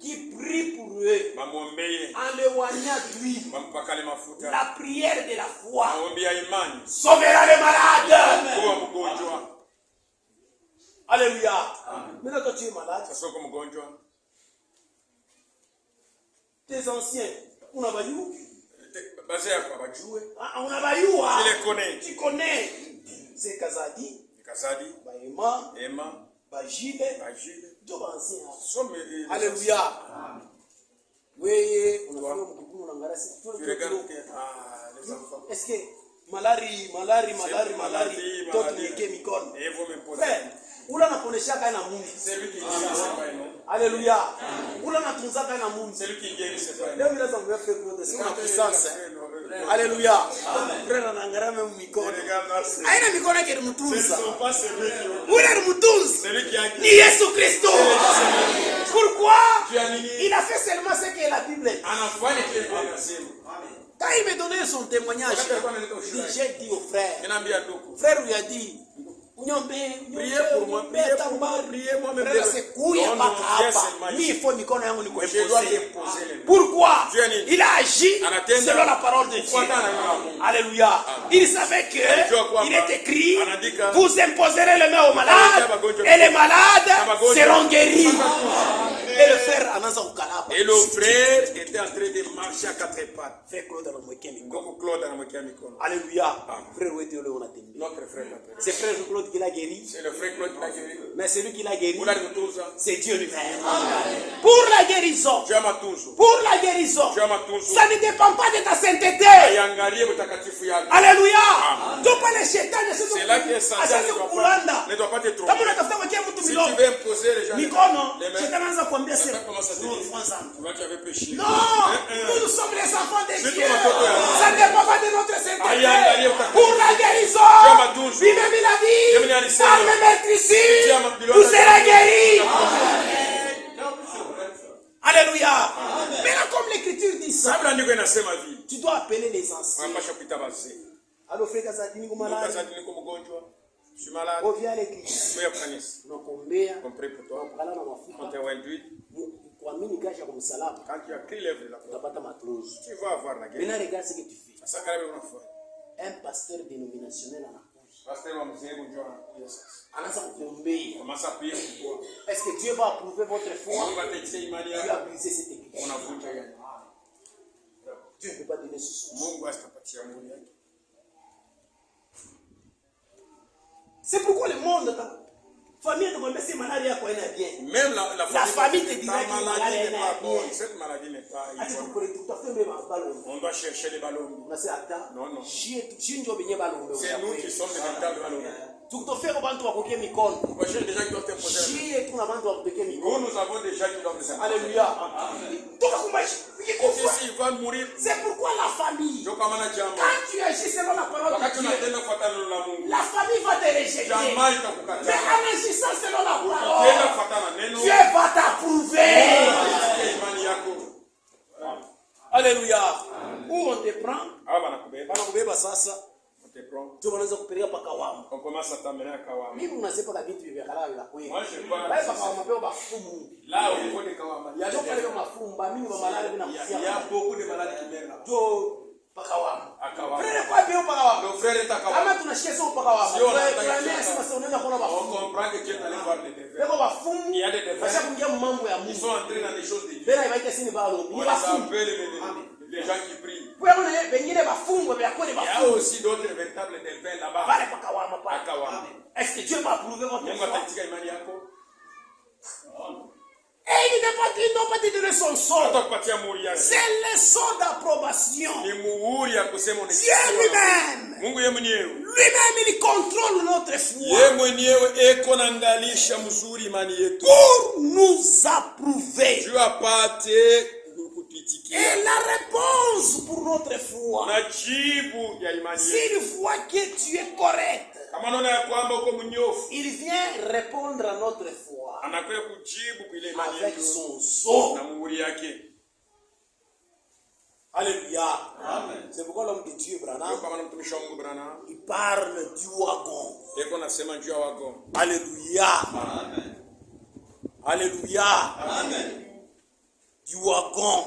qui prient pour eux en l'éloignant d'huile. La prière de la foi sauvera les malades. Alléluia. Maintenant quand tu es malade, tes anciens, on a vaillé. On a vaillé. Tu connais. C'est Kazadi. Emma. Bagile. Tout ancien. Alléluia. Oui, on a est-ce que malari tout nieke mikono frère ula naponeshaka na Mungu. Alléluia. Ula natunzaka na Mungu. Leo bila zangu frère kwa sema puissance. Alléluia. Frère anangara même mikono. Aina mikono yake mtunza. Ula mtunza. Ni Yesu Kristo. Pourquoi? Il a fait seulement ce que la Bible dit. Quand il me donnait son témoignage, j'ai dit au frère, frère lui a dit, priez pour moi, frère, c'est couille à Bakaba. Il faut mikono yangu ni kuposer. Pourquoi? Il a agi selon la parole de Dieu. Alléluia. Il savait que il est écrit, vous imposerez les mains aux malades et les malades seront guéris. Et le frère était en train de marcher à quatre pattes. Frère Claude Alléluia. Frère, notre frère. C'est frère Claude qui l'a guéri. C'est le frère Claude qui l'a guéri. Mais celui qui l'a guéri, c'est Dieu lui-même. Pour la guérison, ça ne dépend pas de ta sainteté. Alléluia. C'est là que Satan ne doit pas te tromper. Si tu veux imposer les gens, non, nous sommes les enfants de Dieu. Ça ne dépend pas de notre sainteté. Pour la guérison, Bible l'a dit, par le maître ici, vous serez guéris. Alléluia. Maintenant, comme l'Écriture dit ça, tu dois appeler les anciens. Alors, frère Kazadi, ni malade. Je suis malade. Reviens à l'église. On prie pour toi. On t'a induit. Quand tu as crié l'œuvre de la foi, tu vas avoir la guérison. Maintenant, regarde ce que tu fais. Un pasteur dénominationnel en commence à prier pour toi. Est-ce que Dieu va approuver votre foi? Dieu a brisé cette église. Dieu ne peut pas donner ce soir. C'est pourquoi le monde, famille de Gombe, c'est maladie à quoi elle est bien. Même la famille te dira que la maladie n'est pas bonne. Cette maladie n'est pas bonne. On doit chercher les ballons. Non. C'est nous qui sommes les véritables ballons. Nous avons des gens qui doivent les appeler. Alléluia. Il va mourir. C'est pourquoi la famille, quand tu agis selon la parole de Dieu, la famille va te rejeter. Mais en agissant selon la parole, Dieu va t'approuver. Alléluia. Où on te prend? On commence à t'amener à Kawama. Moi, je parle. Là, au niveau de Kawama, il y a beaucoup de malades qui meurent là. Le frère est à Kawama. On comprend que Dieu est allé voir les défunts. Il y a des défunts. Ils sont entrés dans des choses de Dieu. On les appelle les gens qui prient. Il y a aussi d'autres véritables défunts là-bas. À Kawama. Est-ce que Dieu va approuver votre foi? Et il n'a pas donné son son. C'est le son d'approbation. Dieu lui-même, il contrôle notre foi pour nous approuver. Et la réponse pour notre foi, s'il voit que tu es correct, il vient répondre à notre foi avec son sceau. Alléluia. C'est pourquoi l'homme de Dieu, Branham, il parle du wagon. Alléluia. Alléluia. Du wagon.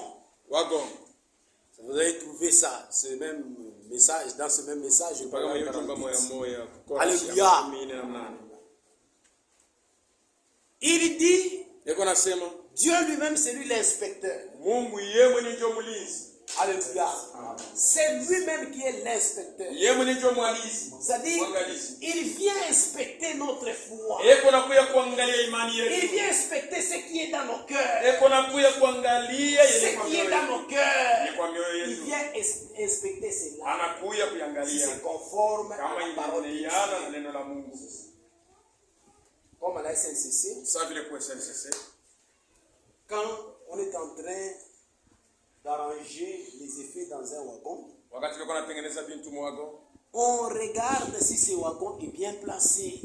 Vous avez trouvé ça, ce même message, dans ce même message. Alléluia. Il dit, Dieu lui-même, c'est lui l'inspecteur. Alléluia. C'est lui-même qui est l'inspecteur. C'est-à-dire, il vient inspecter notre foi. Il vient inspecter ce qui est dans nos cœurs. Ce qui est dans nos cœurs. Il vient inspecter cela. Si c'est conforme à la parole de Dieu. Comme à la SNCC. Quand on est en train d'arranger les effets dans un wagon, on regarde si ce wagon est bien placé.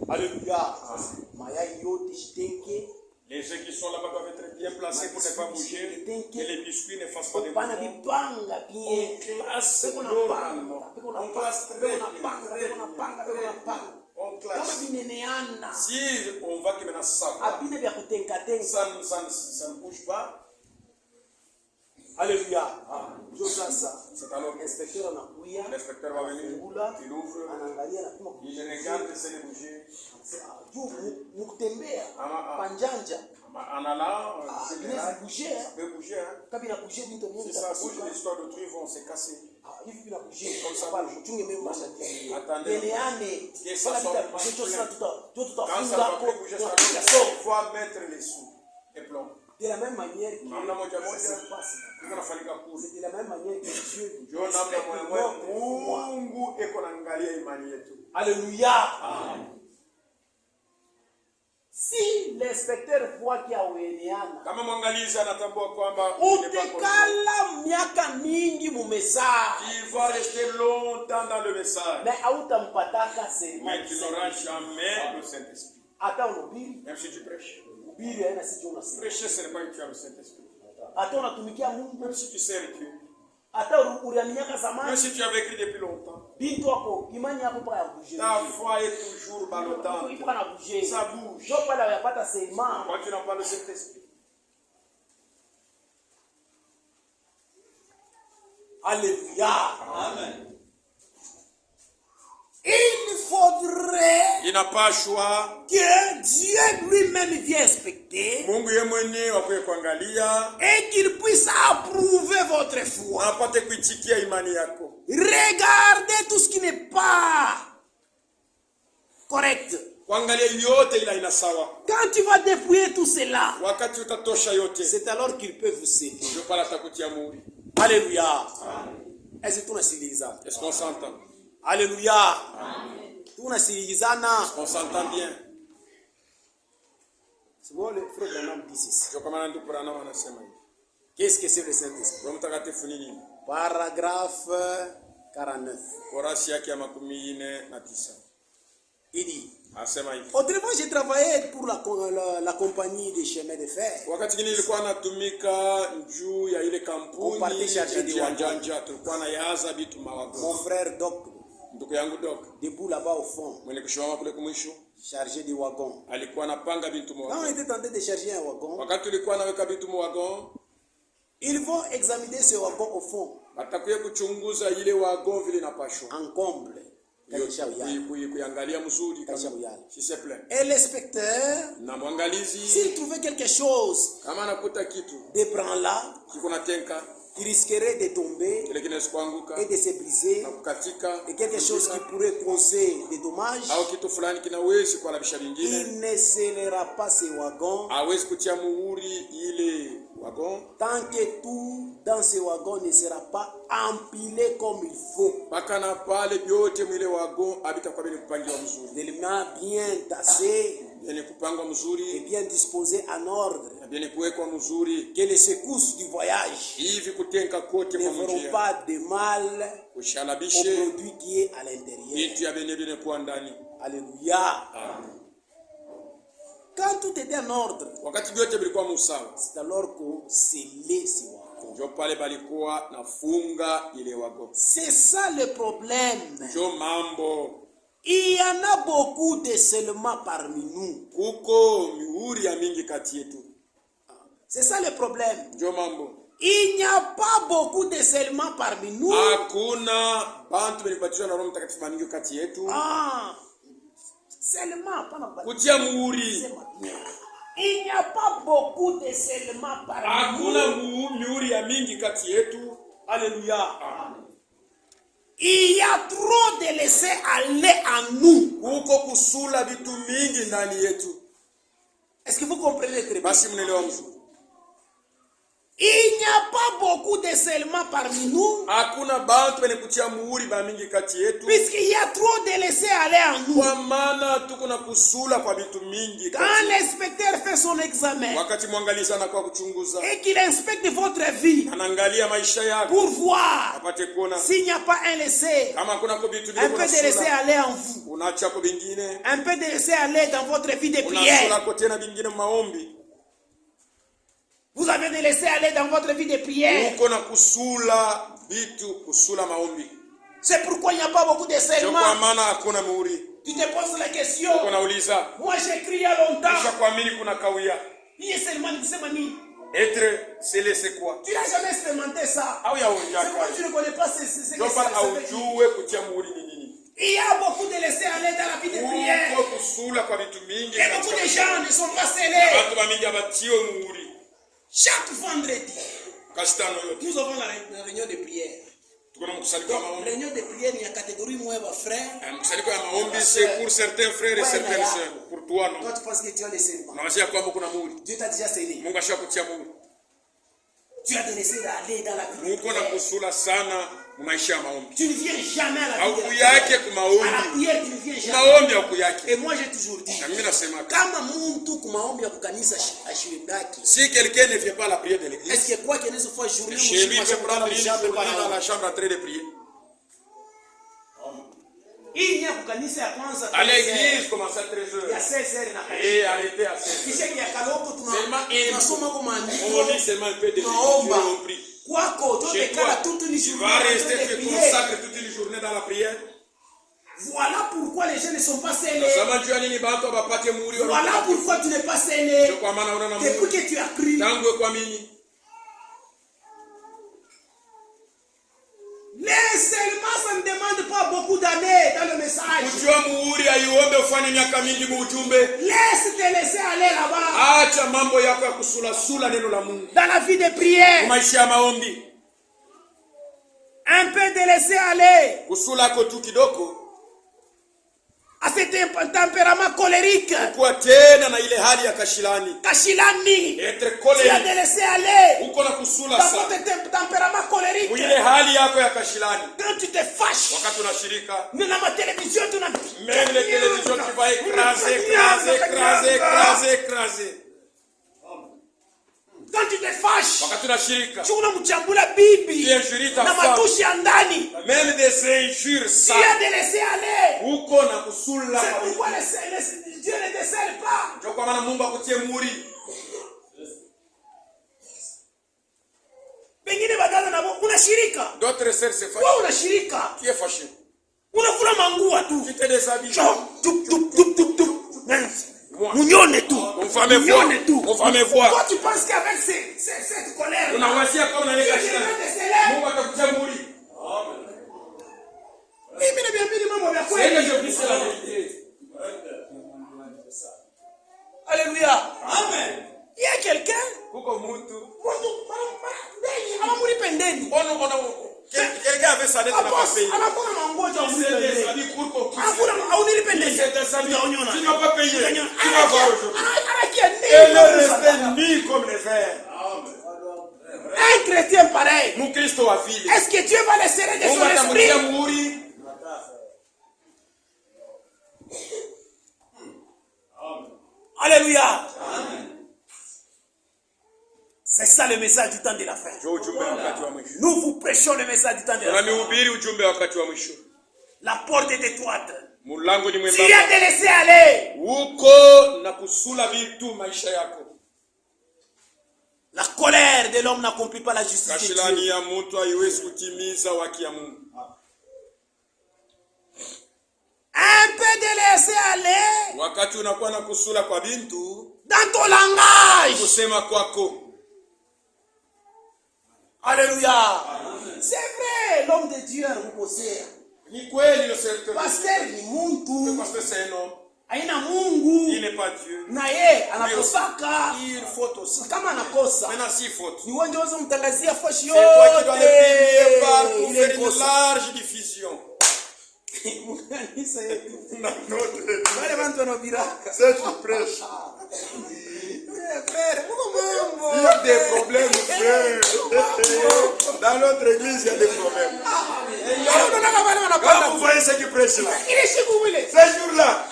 Alléluia. Les gens qui sont là-bas doivent être bien placés pour ne pas bouger, que les biscuits ne fassent pas de bruit. On classe. Si on voit que maintenant ça ne bouge pas. Alléluia. C'est alors l'inspecteur va venir, il ouvre, il regarde si c'est bouger. En allant, ça peut bouger. Si ça bouge, les histoires d'autrui vont se casser. Comme ça bouge. Attendez. Que ça soit quand ça va plus bouger, il faut mettre les sous, les plombs. De la même manière que c'est de la même manière que Dieu Alléluia. Si l'inspecteur voit qu'il y a Weniana, il va rester longtemps dans le message, mais il n'aura jamais le Saint-Esprit. Même si tu prêches. Prêcher, ce n'est pas une faire le Saint-Esprit. Même si tu sais Dieu. Même si tu avais écrit depuis longtemps. Ta foi est toujours ballottante. Ça bouge. Pourquoi tu n'as pas le Saint-Esprit? Alléluia. Amen. Il n'a pas choix que Dieu lui-même vienne inspecter et qu'il puisse approuver votre foi. Regardez tout ce qui n'est pas correct. Quand tu vas dépouiller tout cela, c'est alors qu'il peut vous aider. Alléluia. Est-ce qu'on s'entend? Alléluia. On s'entend bien. C'est bon, le frère Branham dit ceci. Qu'est-ce que c'est le Saint-Esprit? Paragraphe 49. Il dit, autrefois j'ai travaillé pour la compagnie des chemins de fer. On partait charger des wagons. Mon frère Doc, debout là-bas au fond, chargé des wagons. Quand on était tenté de charger un wagon, ils vont examiner ce wagon au fond, en comble. Et l'inspecteur, s'il trouvait quelque chose d'ébranlant, qui risquerait de tomber et de se briser, et quelque chose qui pourrait causer des dommages, il ne scellera pas ces wagons tant que tout dans ces wagons ne sera pas empilé comme il faut. L'élément bien tassé et bien disposé en ordre. que les secousses du voyage ne feront pas de mal au produit qui est à l'intérieur. Alléluia. Quand tout était en ordre, c'est alors qu'on scellait ses wagons. C'est ça le problème. Il y en a beaucoup de seulement parmi nous. C'est ça le problème. Il n'y a pas beaucoup de seulement parmi nous. Seulement, il n'y a pas beaucoup de seulement parmi nous. Alléluia. Il y a trop de laisser aller en nous. Est-ce que vous comprenez très bien? Il n'y a pas beaucoup de seulement parmi nous. Puisqu'il y a trop de laisser aller en nous. Quand l'inspecteur fait son examen et qu'il inspecte votre vie pour voir s'il n'y a pas un laisser, un peu de laisser aller en vous, un peu de laisser aller dans votre vie de prière. Vous avez de laisser aller dans votre vie de prière. C'est pourquoi il n'y a pas beaucoup de serments. Tu te poses la question. Moi j'écris il y a longtemps. Il est seulement être scellé, c'est quoi? Tu n'as jamais expérimenté ça. C'est pourquoi tu ne connais pas ce il y a beaucoup de laisser aller dans la vie de prière. Et beaucoup de gens ne sont pas scellés. Chaque vendredi, nous avons la réunion de prière. La réunion de prière, il y a catégorie moi, frère. C'est pour certains frères et certaines sœurs. Pour toi, non. Toi, tu penses que tu as des serments. Dieu t'a déjà scellé. Tu as laissé aller dans la vie. Tu ne viens jamais à la vie. À la prière, tu ne viens jamais. Et moi, j'ai toujours dit, si quelqu'un ne vient pas à la prière de l'église, est-ce que quoi qu'il ne se fasse journée, chez lui, il peut prendre une journée dans la chambre en train de prier. À l'église, commence à 13h. Et arrêtez à 16h. On lit seulement un peu de prière. Chez toi, tu vas rester, tu consacres toute une journée dans la prière. Voilà pourquoi les gens ne sont pas scellés. Voilà pourquoi tu n'es pas scellé. Depuis que tu as cru. Les seulement, ça ne demande pas beaucoup d'années dans le message. Laisse te laisser aller là-bas. Dans la vie de prière. Un peu de laisser aller. À cet tempérament colérique. Kashilani. Tu as de laisser aller. Dans votre tempérament colérique. Quand tu te fâches. Mais dans ma télévision, tu n'as pas. Même les télévisions, tu vas écraser. Quand tu te fâches, tu injuries ta femme. Même des injures, ça. Tu as de laisser aller. C'est pourquoi Dieu ne décèle pas. D'autres sœurs se fâchent. Tu es fâché. Tu te déshabilles. On va me voir. Toi, tu penses qu'avec cette colère, Dieu va te mourir. C'est que je dis c'est la vérité. Alléluia. Amen. Il y a quelqu'un. Quelqu'un avait sa dette à la payer. Tu n'as pas payé. Tu vas voir aujourd'hui. Et ne restez ni comme les vers. Un chrétien pareil. Est-ce que Dieu va les serrer de son esprit? Alléluia. C'est ça le message du temps de la fin. Nous vous prêchons le message du temps de la fin. La porte est étroite. Tu viens de laisser aller. La colère de l'homme n'accomplit pas la justice de Dieu. Un peu de laisser aller dans ton langage. Alléluia. C'est vrai, l'homme de Dieu a reposé. Pasteur ni muntu. Aina Mungu. Il n'est pas Dieu. Na ye anakosaka. Il faut aussi. Kama anakosa. Maintenant s'il faut. Ni wewe ndio mtangazia fashi yote. C'est toi qui dois le publier pour faire une large diffusion. C'est tu prêches. Frère, il y a des problèmes, frère. Dans notre église, il y a des problèmes. Quand vous voyez ceux qui prêchent là, ces jours-là,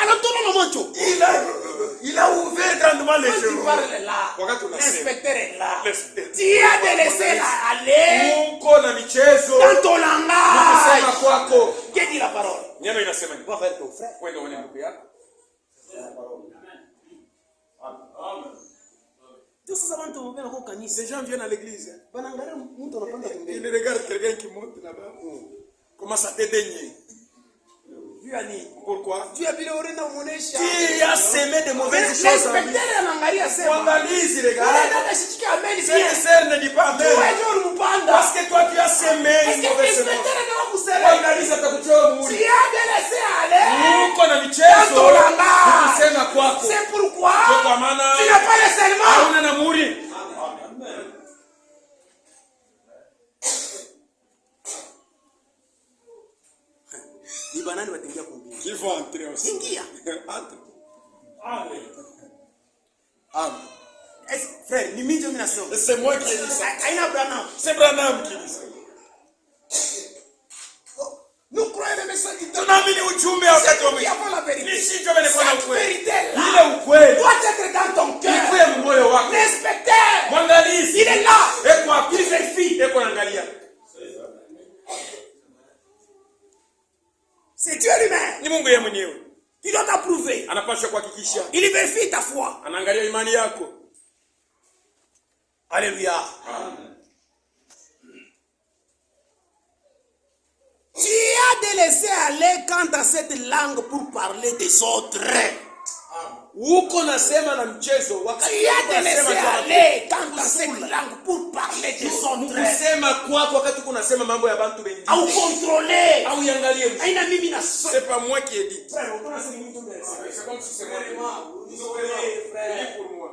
il a ouvert grandement les yeux. L'inspecteur est là. Tu as de laisser aller dans ton langage. Qui dit la parole? Va vers ton frère. Les gens viennent à l'église. Ils regardent quelqu'un qui monte là-bas. Comment ça te dédaigner? Pourquoi? Tu as semé de mauvaises choses. Analyse, regarde. Frère ne dit pas amen. Parce que toi tu as semé une mauvaise semence. Analyse à ta couture. C'est pourquoi tu n'as pas le seulement. Ils vont entrer aussi. Entre. Amen. Amen. Frère, c'est moi qui ai dit ça. C'est Branham qui dit ça. Nous croyons le message du temps. La vérité doit être dans ton cœur. L'inspecteur, il est là. Il vérifie. C'est Dieu lui-même. Il doit t'approuver. Il vérifie ta foi. Alléluia. Amen. Tu as de laisser aller quant à cette langue pour parler des autres. Uko nasema na mchezo wakati tu as de laisser aller quant à cette langue pour parler des autres. Kusema kwako wakati kunasema mambo ya bantu wengine. Au contrôler. Au yangalie. Haina mimi na c'est pas moi qui ai dit. Frère, on connaît ce mtu mbele. C'est comme si c'est moi. Frère. Pour moi.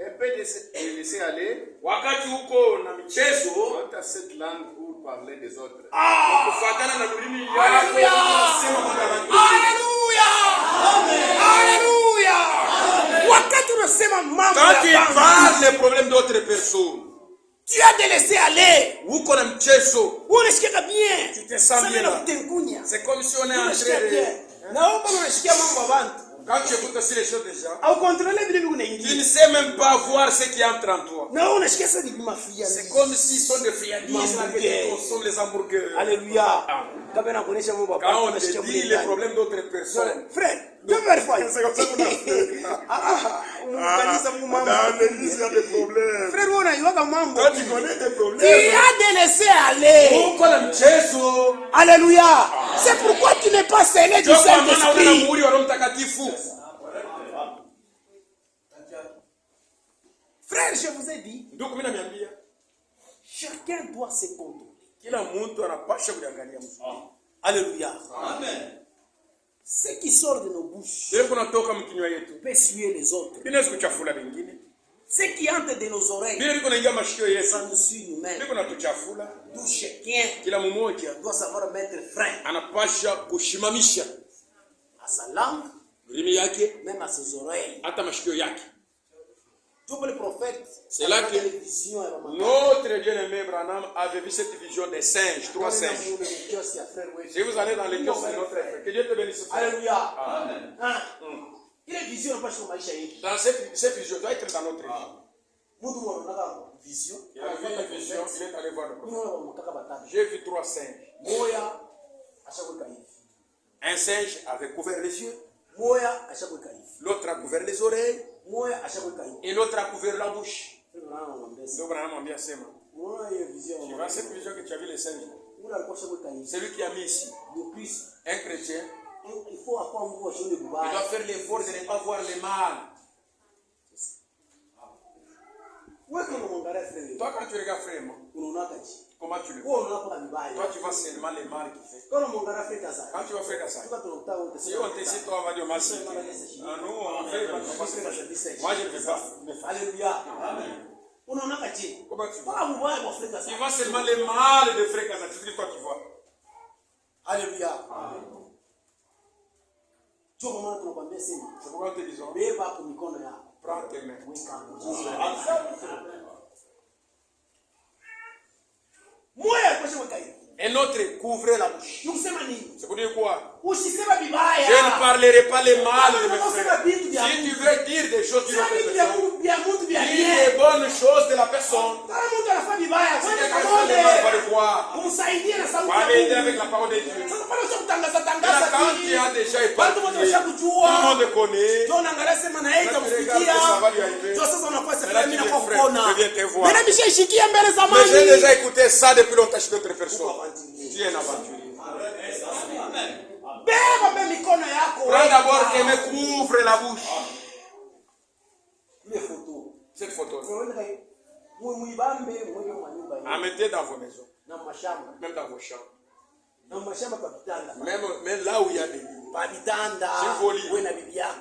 Un peu de laisser aller. Wakati huko na michezo, quant à cette langue pour parler des autres. Kufuatana na ulimi yako. Alléluia. Alléluia. Wakati unasema mambo quand tu parles les problèmes d'autres personnes, tu as de laisser aller. Uko na mchezo. Unasikia bien. Tu te sens bien là. C'est comme si on est en train de. Naomba unasikia mambo ya bantu. Quand tu écoutes aussi les choses des gens, tu ne sais même pas voir ce qui entre en toi. C'est comme s'ils sont des friandises qui consomment les hamburgers. Alléluia. Quand on te dit les problèmes d'autres personnes. Frère, c'est comme ça qu'on a fait. Dans l'église, il y a des problèmes. Frère, quand tu connais des problèmes, tu as de laisser aller. Alléluia. C'est pourquoi tu n'es pas scellé du Saint-Esprit. Frère, je vous ai dit, chacun doit se contrôler. Alléluia. Amen. Ce qui sort de nos bouches peut suer les autres. Ce qui entre de nos oreilles, ça nous suit nous-mêmes. D'où chacun doit savoir mettre frein à sa langue, même à ses oreilles. C'est là que notre bien-aimé Branham avait vu cette vision des singes, 3 singes. Si vous allez dans les kiosques de notre frère, que Dieu te bénisse. Alléluia. Amen. Dans cette vision, doit être dans notre vie. vision. Il a vu une vision, il est allé voir le prophète. J'ai vu 3 singes. Un singe avait couvert les yeux. L'autre a couvert les oreilles. Et l'autre a couvert la bouche. Tu vois cette vision que tu as vu les singes? C'est lui qui a mis ici. Un chrétien. Il doit faire l'effort de ne pas voir le mal. Toi, quand tu regardes frère, comment tu le vois? Toi, tu vois seulement le mal qu'il fait. Quand tu vas faire ça, si on te cite, toi, on va dire merci. Nous, on fait, moi, je ne fais pas. Alléluia. Comment tu vois? Tu vois seulement le mal de frère Kaza. C'est ce que toi, tu vois. Alléluia. C'est pourquoi on te disons, prends tes mains. Un autre couvrait la bouche. C'est pour dire quoi? Je ne parlerai pas les mal de mes frères. Si tu veux dire des choses de la personne, dis les bonnes choses de la personne. Si quelqu'un fait le mal, va le voir. Va l'aider avec la parole de Dieu. Là, quand tu as déjà épargné, tout le monde connaît. Quand tu regardes que ça va lui arriver, là tu es frère, je viens te voir. Mais j'ai déjà écouté ça depuis longtemps chez d'autres personnes. Tu es un aventurier. Prends d'abord qu'elle me couvre la bouche. Cette photo. Mettez dans vos maisons. Même dans vos chambres. Même là où il y a des lits. C'est vos lits.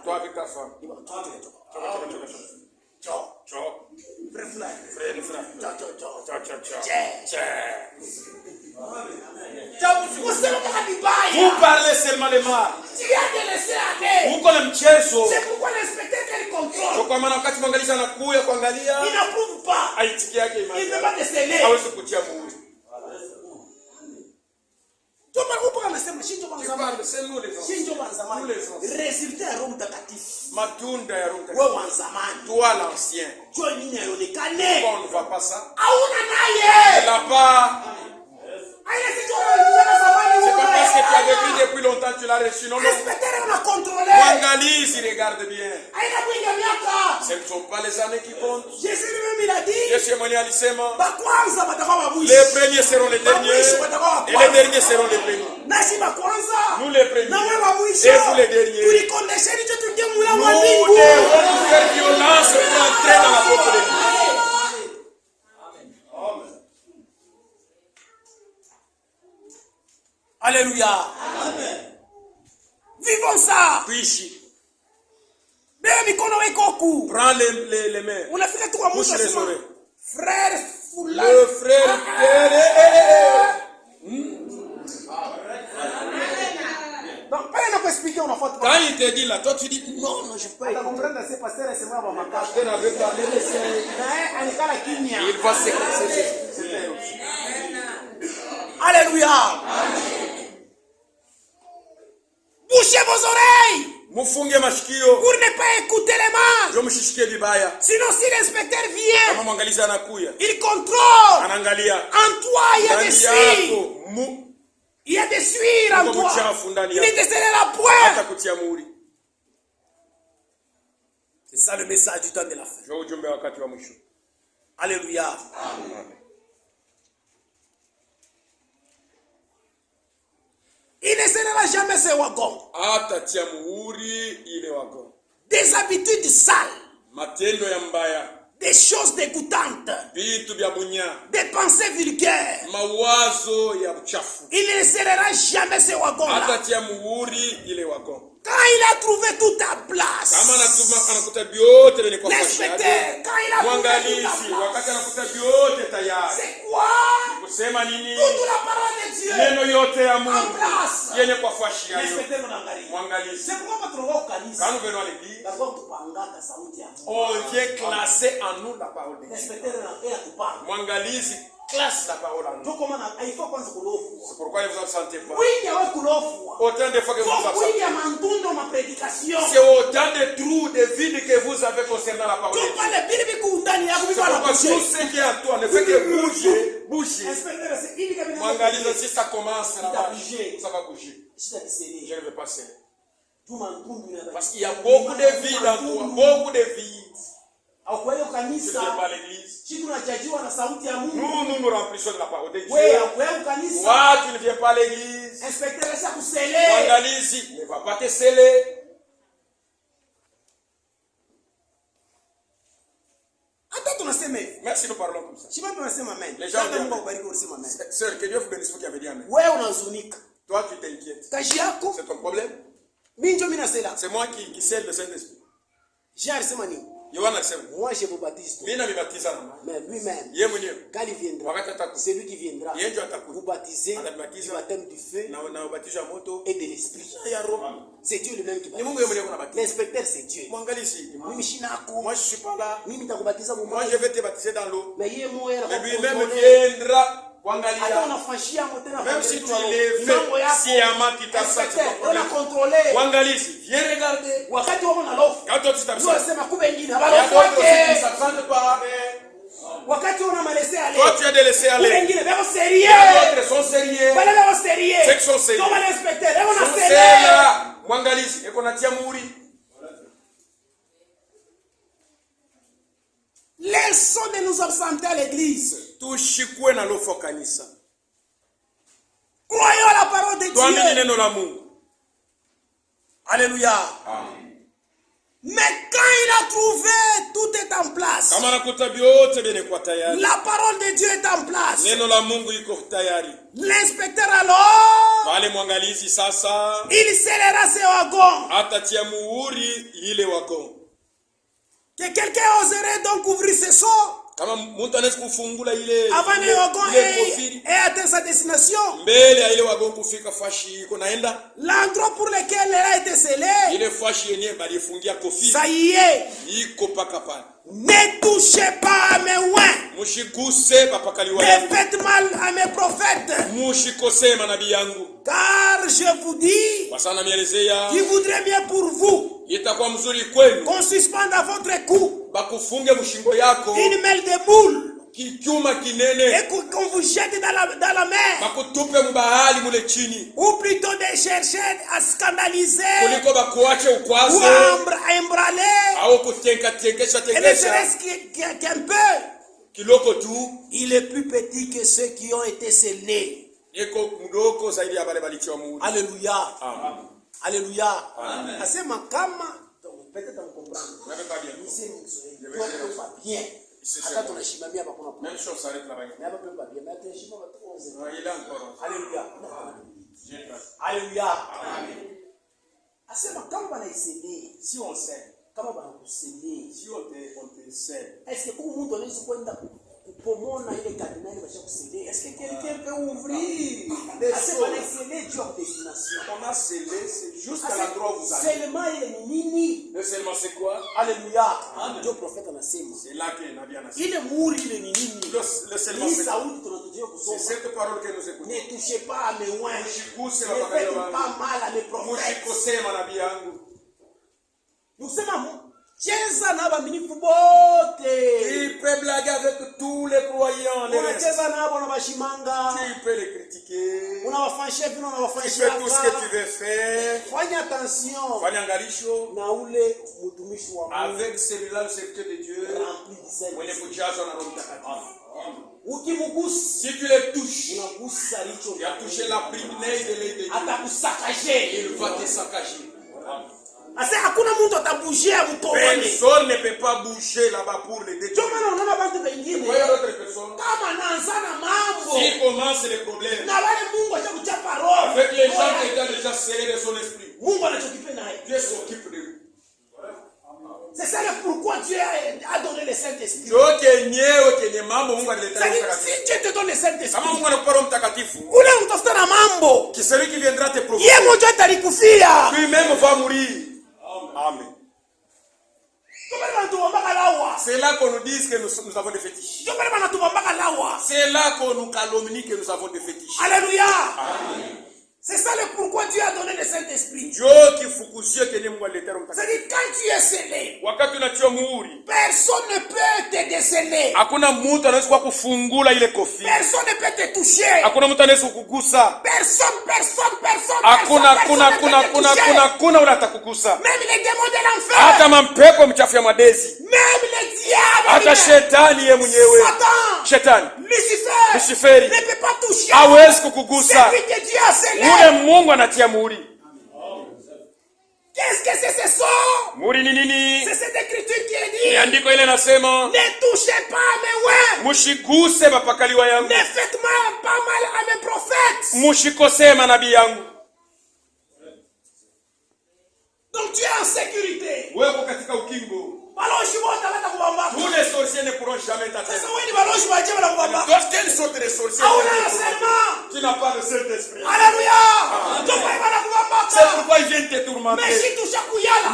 Toi avec ta femme. Vous parlez seulement les mal. Vous connaissez mchezo. C'est pourquoi l'inspecteur qui contrôle. Kwa maana wakati mwangalia anakuja kuangalia, il n'approuve pas. Haitiki yake imani. Il ne peut pas déceler. Hawezi kutia muhuri. Résultat ya Roho Mtakatifu. Matunda ya Roho Wewe wa zamani. Toi l'ancien. Toi nini aonekane? On ne va pas ça. Hauna naye. Là-bas. C'est pas parce que tu as vécu depuis longtemps que tu l'as reçu. Non, non. Wangalise, regarde bien. Ce ne sont pas les années qui comptent. Jésus lui-même il a dit. Les premiers seront les derniers. Et les derniers seront les premiers. Nous les premiers. Et vous les derniers. Nous devons faire violence pour entrer dans la porte de Dieu. Alléluia. Amen. Vivons ça. Puishi. Prends les mains. Bouche les oreilles. Frère Foula. Le frère. Quand il te dit là, toi tu dis non, non, je ne peux pas. Il va s'écraser. Alléluia. Bouchez vos oreilles. Mufunge mashikio. Pour ne pas écouter les mal. Je mshishikie vibaya. Sinon si l'inspecteur vient, kama mwangalizi anakuya, il contrôle. Anaangalia. En toi il y a des suies. Il y a des suies en toi. Il ne décélera point. Hata kutia muhuri. C'est ça le message du temps de la fin. Je ujumbe wakati wa mwisho. Alléluia. Amen. Il ne sera jamais ce wagon. Hatatia muhuri ile wagon. Des habitudes sales. Matendo ya mbaya. Des choses dégoûtantes. Vitu vya bunya. Des pensées vulgaires. Mawazo ya uchafu. Il ne sera jamais ce wagon là. Hatatia muhuri ile wagon. Quand il a trouvé toute ta place. L'inspecteur, quand il a trouvé toute ta place. C'est quoi? Toute la parole de Dieu. En place. L'inspecteur c'est pourquoi on trouve au kanisa. Quand nous venons à l'église, on vient classer en nous la parole de Dieu. Mwangalizi classe la parole en nous. Il faut qu'on se coulove. C'est pourquoi ne vous en sentez pas. Oui, il y a un coulove. Autant de fois que vous vous absentez. Il y a ma prédication. C'est autant de trous, de vides que vous avez concernant la parole de Dieu. C'est pourquoi tout ce qui est en toi ne fait que bouger. Mwangalizi, si ça commence, ça va bouger. Je ne veux pas serrer. Parce qu'il y a beaucoup de vide en toi, beaucoup de vide. Tu ne viens pas à l'église. Nous remplissons de la parole de Dieu. Toi, tu ne viens pas à l'église. Mwangalizi ne va pas te sceller. Merci, nous parlons comme ça. Les gens disent, sœur, que Dieu vous bénisse, vous qui avez dit amen. Toi, tu t'inquiètes. C'est ton problème. C'est moi qui scelle le Saint-Esprit. Moi je vous baptise. Mais lui-même, quand il viendra, c'est lui qui viendra vous baptiser du baptême du feu et de l'esprit. C'est Dieu lui-même qui baptise. L'inspecteur c'est Dieu. Moi je suis pas là. Moi je vais te baptiser dans l'eau. Mais lui-même viendra. Même si tu les fais sciemment, tu t'absentes. Wangalizi, viens regarder. Quand toi tu t'absentes, il y a d'autres aussi qui ne s'absentent pas. Toi tu as de laisser aller. Les autres sont sérieux. Ceux qui sont sérieux. Sont sérieux. Wangalizi, et qu'on a tia mouri. Laissons de nous absenter à l'église. Croyons à la parole de Dieu. Alléluia. Mais quand il a trouvé, tout est en place. La parole de Dieu est en place. L'inspecteur alors, il scellera ses wagons. Que quelqu'un oserait donc ouvrir ses seaux avant le wagon et atteindre sa destination. L'endroit pour lequel elle a été scellée, ça y est. Ne touchez pas à mes oins. Ne faites mal à mes prophètes. Car je vous dis qu'il vaudrait bien pour vous qu'on suspende à votre cou une mêle de boules et qu'on vous jette dans la mer, ou plutôt de chercher à scandaliser ou à embraler, et ne serait-ce qu'un peu. Il est plus petit que ceux qui ont été scellés. Alléluia. Alléluia. Asema kama peut-être on comprend. Bien. Même chose s'arrête là-bas. Il est encore. Alléluia. Alléluia. Asema kama banaisaidia, si on sait, kama banakusaidia, si on te sait. Est-ce que pour nous donner ce point kupomona ile kardinali basha kusaidia? Est-ce que quelqu'un peut ouvrir des destination? On a scellé, c'est juste à l'endroit où vous allez. Seulement il est nini. Le seulement c'est quoi? Alléluia. Dieu prophète anasema. C'est là que Nabi anasema. Il est mouru, il est nini. Le seulement c'est quoi? C'est cette parole que nous écoutons. Ne touchez pas à mes oins. Ne faites pas mal à mes prophètes. Nous sommes il peut blaguer avec tous les croyants. Il peut les critiquer. Il fait tout ce que tu veux faire. Avec celui-là, le serviteur de Dieu, si tu les touches, tu as touché la primeur de l'œil de Dieu. Il va te saccager. Personne ne peut pas bouger là-bas pour les détruire. Voyez d'autres personnes. S'il commence les problèmes, avec les gens qui ont déjà scellé de son esprit, Dieu s'occupe de nous. C'est ça le pourquoi Dieu a donné le Saint-Esprit. Si Dieu te donne le Saint-Esprit, ule utafuta na mambo. Celui qui viendra te provoquer, Yeye mmoja atakufia. lui-même va mourir. Amen. C'est là qu'on nous dit que nous avons des fétiches. C'est là qu'on nous calomnie que nous avons des fétiches. Alléluia. Amen. C'est ça le pourquoi Dieu a donné le Saint-Esprit. C'est-à-dire quand tu es scellé, personne ne peut te déceler. Personne ne peut te toucher. Personne. Même les démons de l'enfer. Même les diables. Satan. Lucifer. Ne peut pas toucher. Celui que Dieu a scellé. Qu'est-ce que c'est ce son? C'est cette écriture qui est dit. Ne touchez pas à mes ouais. Ne faites pas mal à mes prophètes. Donc tu es en sécurité. Tous les sorciers ne pourront jamais t'atteindre. Toi, quelle sorte de sorcier? Tu n'as pas de Saint-Esprit. Alléluia. C'est pourquoi ils viennent te tourmenter.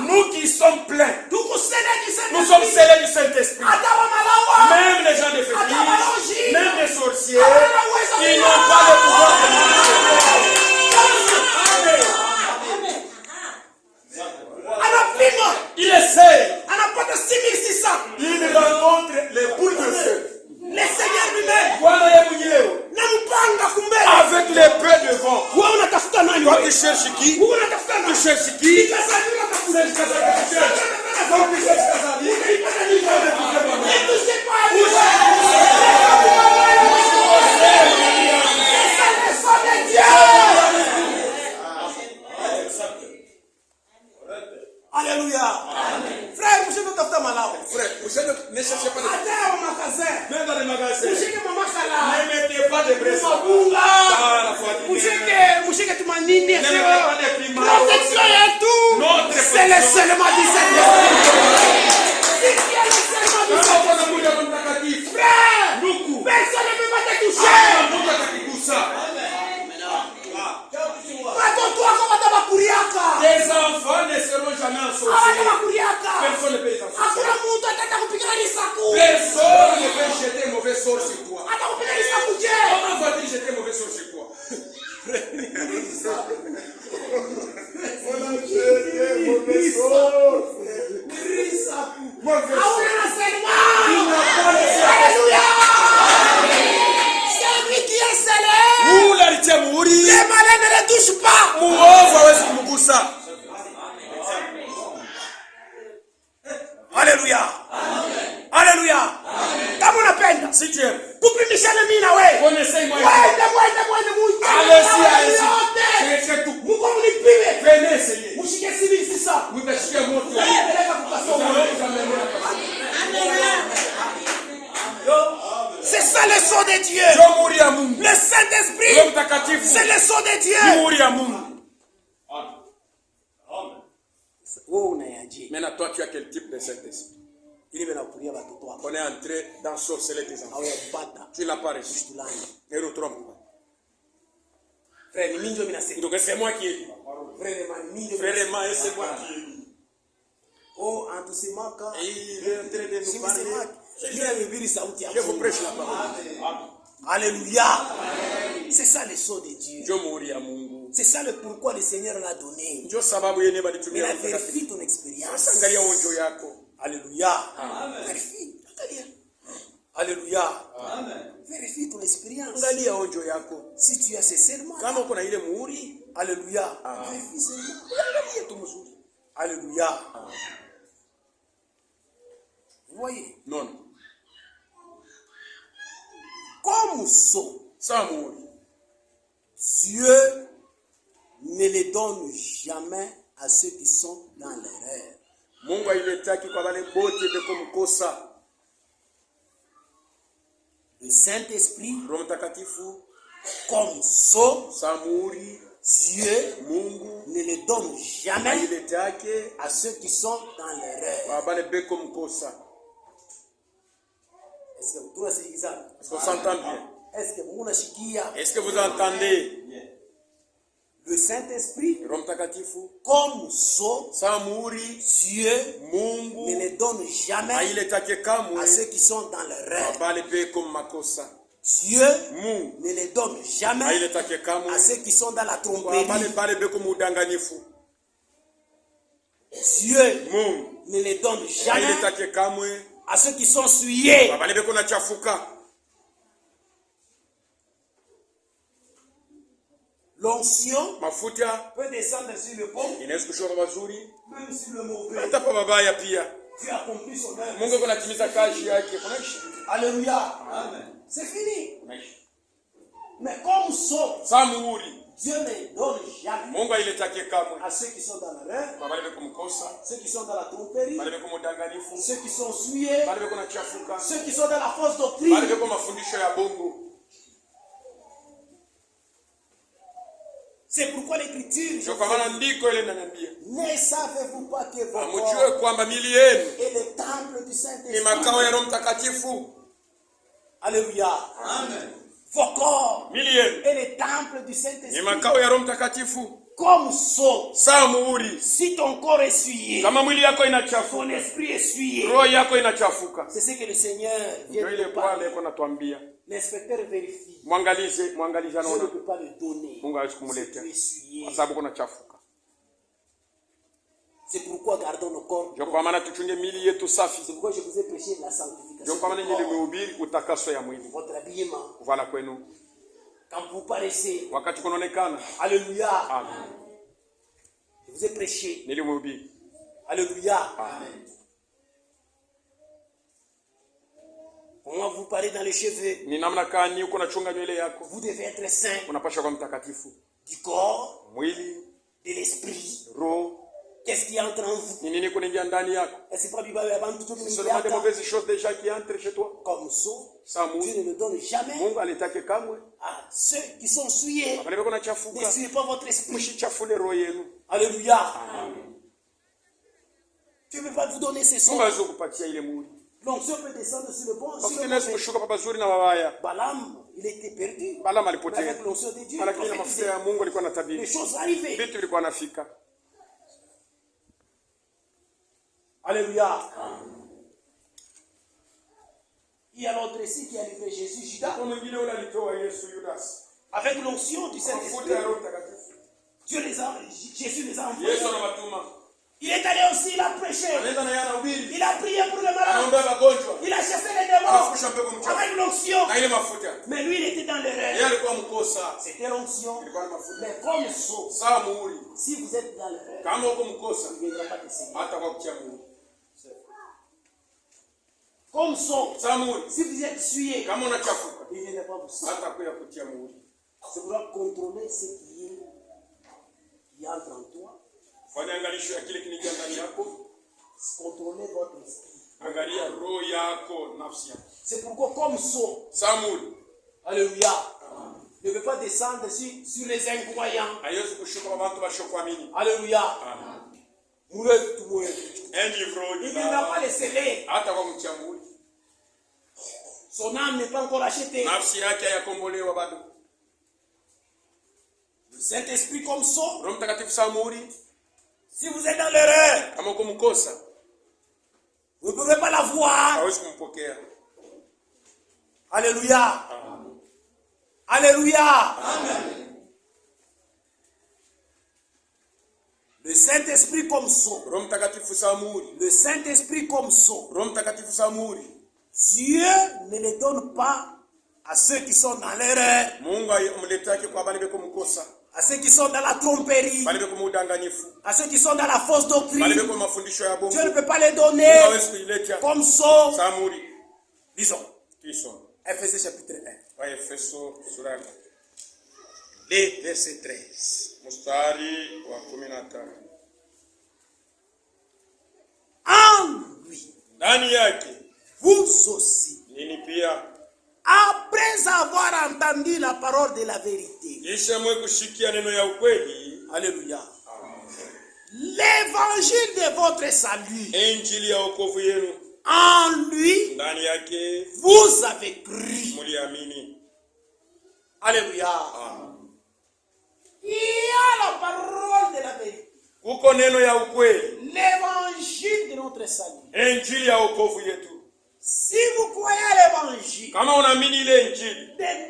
Nous qui sommes pleins, nous sommes scellés du Saint-Esprit. Même les gens de fétiche, même les sorciers, ils n'ont pas le pouvoir de nous. Il essaie. Il rencontre les boules de feu. Le Seigneur lui-même. Avec l'épée devant. Toi tu cherches qui? Tu cherches qui? Alléluia. Frère, vous êtes tout à malade. Frère, vous ne cherchez pas de au magasin. Même dans les magasins. Ne mettez pas de bresses. Protection et tout. C'est le seulement du Frère, personne ne peut pas te toucher. Tes enfants ne seront jamais en sorcier. Personne ne peut les Personne ne peut jeter un mauvais sort sur toi. Comment va-t-il jeter un mauvais sort sur toi? On a jeté un mauvais sort. Alléluia. C'est lui qui est scellé. Les malins ne les touchent pas. Alléluia. Alléluia. Kama unapenda. Si tu aimes. Tupimishane mimi na wewe. Connaissez moi. Allez-y. C'est tout. Mungu mnipime. Venez essayer. Mshike sivili sisa. Mtashika moto. Peleka kukasoma. C'est ça le son de Dieu. Le Saint-Esprit. C'est le son de Dieu. Maintenant, toi, tu as quel type de Saint-Esprit? On est entré dans sorceler tes enfants. Tu n'as pas reçu. Ne nous trompe pas. Donc c'est moi qui ai dit. Vraiment, c'est moi qui ai dit. Oh, Antusimaka. Il est en train de nous parler. Je vous prêche la parole. Alléluia. C'est ça le son de Dieu. Mungu. C'est ça le pourquoi le Seigneur l'a donné. Mais la vérifie ton expérience. Alléluia. Vérifie. Alléluia. Vérifie ton expérience. Si tu as ces serments. Alléluia. Vérifie seulement. Alléluia. Vous voyez? Non. Comme son. Sans mourir. Dieu ne les donne jamais à ceux qui sont dans l'erreur. Mungu hailetaki kwa wale wote beko mkosa. Le Saint-Esprit, Roho Mtakatifu, comme son, Samuri, Dieu Mungu ne les donne jamais ailetake à ceux qui sont dans l'erreur. babale beko mkosa. Est-ce que vous s'entend bien? Est-ce que vous nashikia? Est-ce que vous entendez? Le Saint-Esprit, Roho Mtakatifu comme so, samuri Dieu Mungu ne les donne jamais ailetake kamwe à ceux qui sont dans l'erreur. babale beko makosa. Dieu Mungu ne les donne jamais ailetake kamwe à ceux qui sont dans la tromperie. babale beko mudanganifu. Dieu Mungu ne les donne jamais ailetake kamwe à ceux qui sont souillés. babale beko na chafuka. L'onction Mafuta peut descendre sur le bon, inaweza kushuka wazuri même sur le mauvais. hata kwa babaya pia. Dieu accomplit son œuvre. Mungu kunatimiza kazi yake. Kunaishi. Alléluia. Amen. C'est fini. Mais comme ça, Samuri Dieu ne donne jamais Mungu ailetake kamwe à ceux qui sont dans l'erreur, babale beko mkosa, ceux qui sont dans la tromperie, babale beko mudanganifu, ceux qui sont souillés, babale beko na chafuka, ceux qui sont dans la fausse babale doctrine. beko mafundisho ya bongo. C'est pourquoi l'Écriture, Ndio kwa maana ndiko ile inaniambia, ne savez-vous pas que vos amjue corps kwamba mili yenu est le temple du ni Saint-Esprit? makao ya Roho Mtakatifu. Alléluia. Amen. Vos corps Mili yenu est le temple du ni Saint-Esprit. makao ya Roho Mtakatifu. Comme ça, Samuri si ton corps est souillé, kama mwili yako ton inachafuka, esprit est souillé. roho yako inachafuka. C'est ce que le Seigneur vient Ndio de ile nous Bwana parler. yuko anatuambia. L'inspecteur vérifie. Mwangalize Je ne anaona peux pas le donner. Mungu hawezi Si kumletea tu es souillé. kwa sababu kuna chafuka. C'est pourquoi gardons nos corps. Ndio kwa maana tuchunge mili yetu safi. C'est pourquoi je vous ai prêché la Ndio sanctification. kwa maana du nyinyi corps. nimehubiri utakaso ya mwili. Votre habillement. Kuvala kwenu Quand vous paraissez. wakati kunaonekana. Alléluia. Amen. Je vous ai prêché. Nilimhubiri. Alléluia. Amen. Comment vous parlez dans les cheveux? Ni namna gani uko nachunga nywele yako? Vous devez être saint. Unapaswa kwa mtakatifu. Du corps, Mwili, de l'esprit. roho, Qu'est-ce qui entre en vous? ni nini kunaingia ndani yako? Est-ce pas Bible avant tout C'est seulement des mauvaises choses déjà qui entrent chez toi. comme ça? Samuri Dieu ne le donne jamais Mungu alitake kamwe. à ceux qui sont souillés. Wale beko na Ne chafuka. souillez pas votre esprit. Mshichafule roho yenu. Alléluia. Amen. Dieu ne peut pas vous donner ces Mungu sons. hawezi kupatia ile mwili. Donc, si on peut descendre sur le bon, sur Mafuta le inaweza mauvais. kushuka papa zuri na babaya. Balaam, il était perdu. Balaam Mais alipotea. avec l'onction de Dieu, il Lakini mafuta prophétisait. ya Mungu alikuwa Les anatabiri. choses arrivaient. Vitu vilikuwa nafika. Alléluia. Il y a l'autre ici qui a livré Jésus, Judas, Kwa mwingine ule alitoa Yesu Judas. avec l'onction du Mafuta Saint-Esprit. ya Roho Mtakatifu. Jésus les a Yesu envoyés. anamatuma. Il est allé aussi, il a prêché. Anaenda na yeye anahubiri. Il a prié pour les malades. Anaombea magonjwa. Il a chassé les démons Anafusha pepo mchafu. avec l'onction. Na ile mafuta. Mais lui, il était dans Yeye l'erreur. alikuwa mkosa. C'était l'onction. Ilikuwa na mafuta. Mais comme ça, Sawa muhuri. si vous êtes dans l'erreur, Kama uko mkosa, il ne viendra pas t'essayer. hata kwa kutia muhuri. Comme ça, Sawa muhuri. si vous êtes souillé, Kama unachafuka, il ne viendra pas vous souiller. hata kwa kutia muhuri. C'est pour contrôler ce qui entre en toi. Fanya angalisho ya kile kinaingia ndani yako. Contrôler votre esprit. Angalia roho yako, nafsi yako. C'est pourquoi comme ça, Sawa muhuri. alléluia, ne veut pas descendre sur les incroyants. Haiwezi kushuka kwa watu washokuamini. Alléluia. Amen. Moulev tout moulev. Enyi roho. Il ne viendra pas les sceller. Hata kwa kutia muhuri. Son âme n'est pas encore achetée. Nafsi yake hayakombolewa bado. Le Saint-Esprit comme ça, Roho Mtakatifu sawa muhuri. si vous êtes dans l'erreur, Kama uko mkosa, vous ne pouvez pas la voir. hawezi kumpokea. Alléluia. Alléluia. Amen. Le Saint-Esprit comme ça. Roho Mtakatifu sawa muhuri. Le Saint-Esprit comme ça. Roho Mtakatifu sawa muhuri. Dieu ne les donne pas à ceux qui sont dans l'erreur, Mungu amletake kwa bali beko mkosa. à ceux qui sont dans la tromperie, Bali beko mudanganyifu. à ceux qui sont dans la fausse Bali doctrine. beko mafundisho ya bongo. Dieu ne peut pas les Mungu donner hawezi kuileta. comme ça. Sawa muhuri. Disons, Kisoma. Ephésiens chapitre 1. Wa Efeso sura Les verset 13. mstari wa 15. En lui, Ndani yake vous aussi, nini pia Après avoir entendu la parole de la vérité. Alléluia. L'évangile de votre salut. En lui, vous avez cru. Alléluia. Il y a la parole de la vérité. L'évangile de notre salut. Si vous croyez à l'évangile de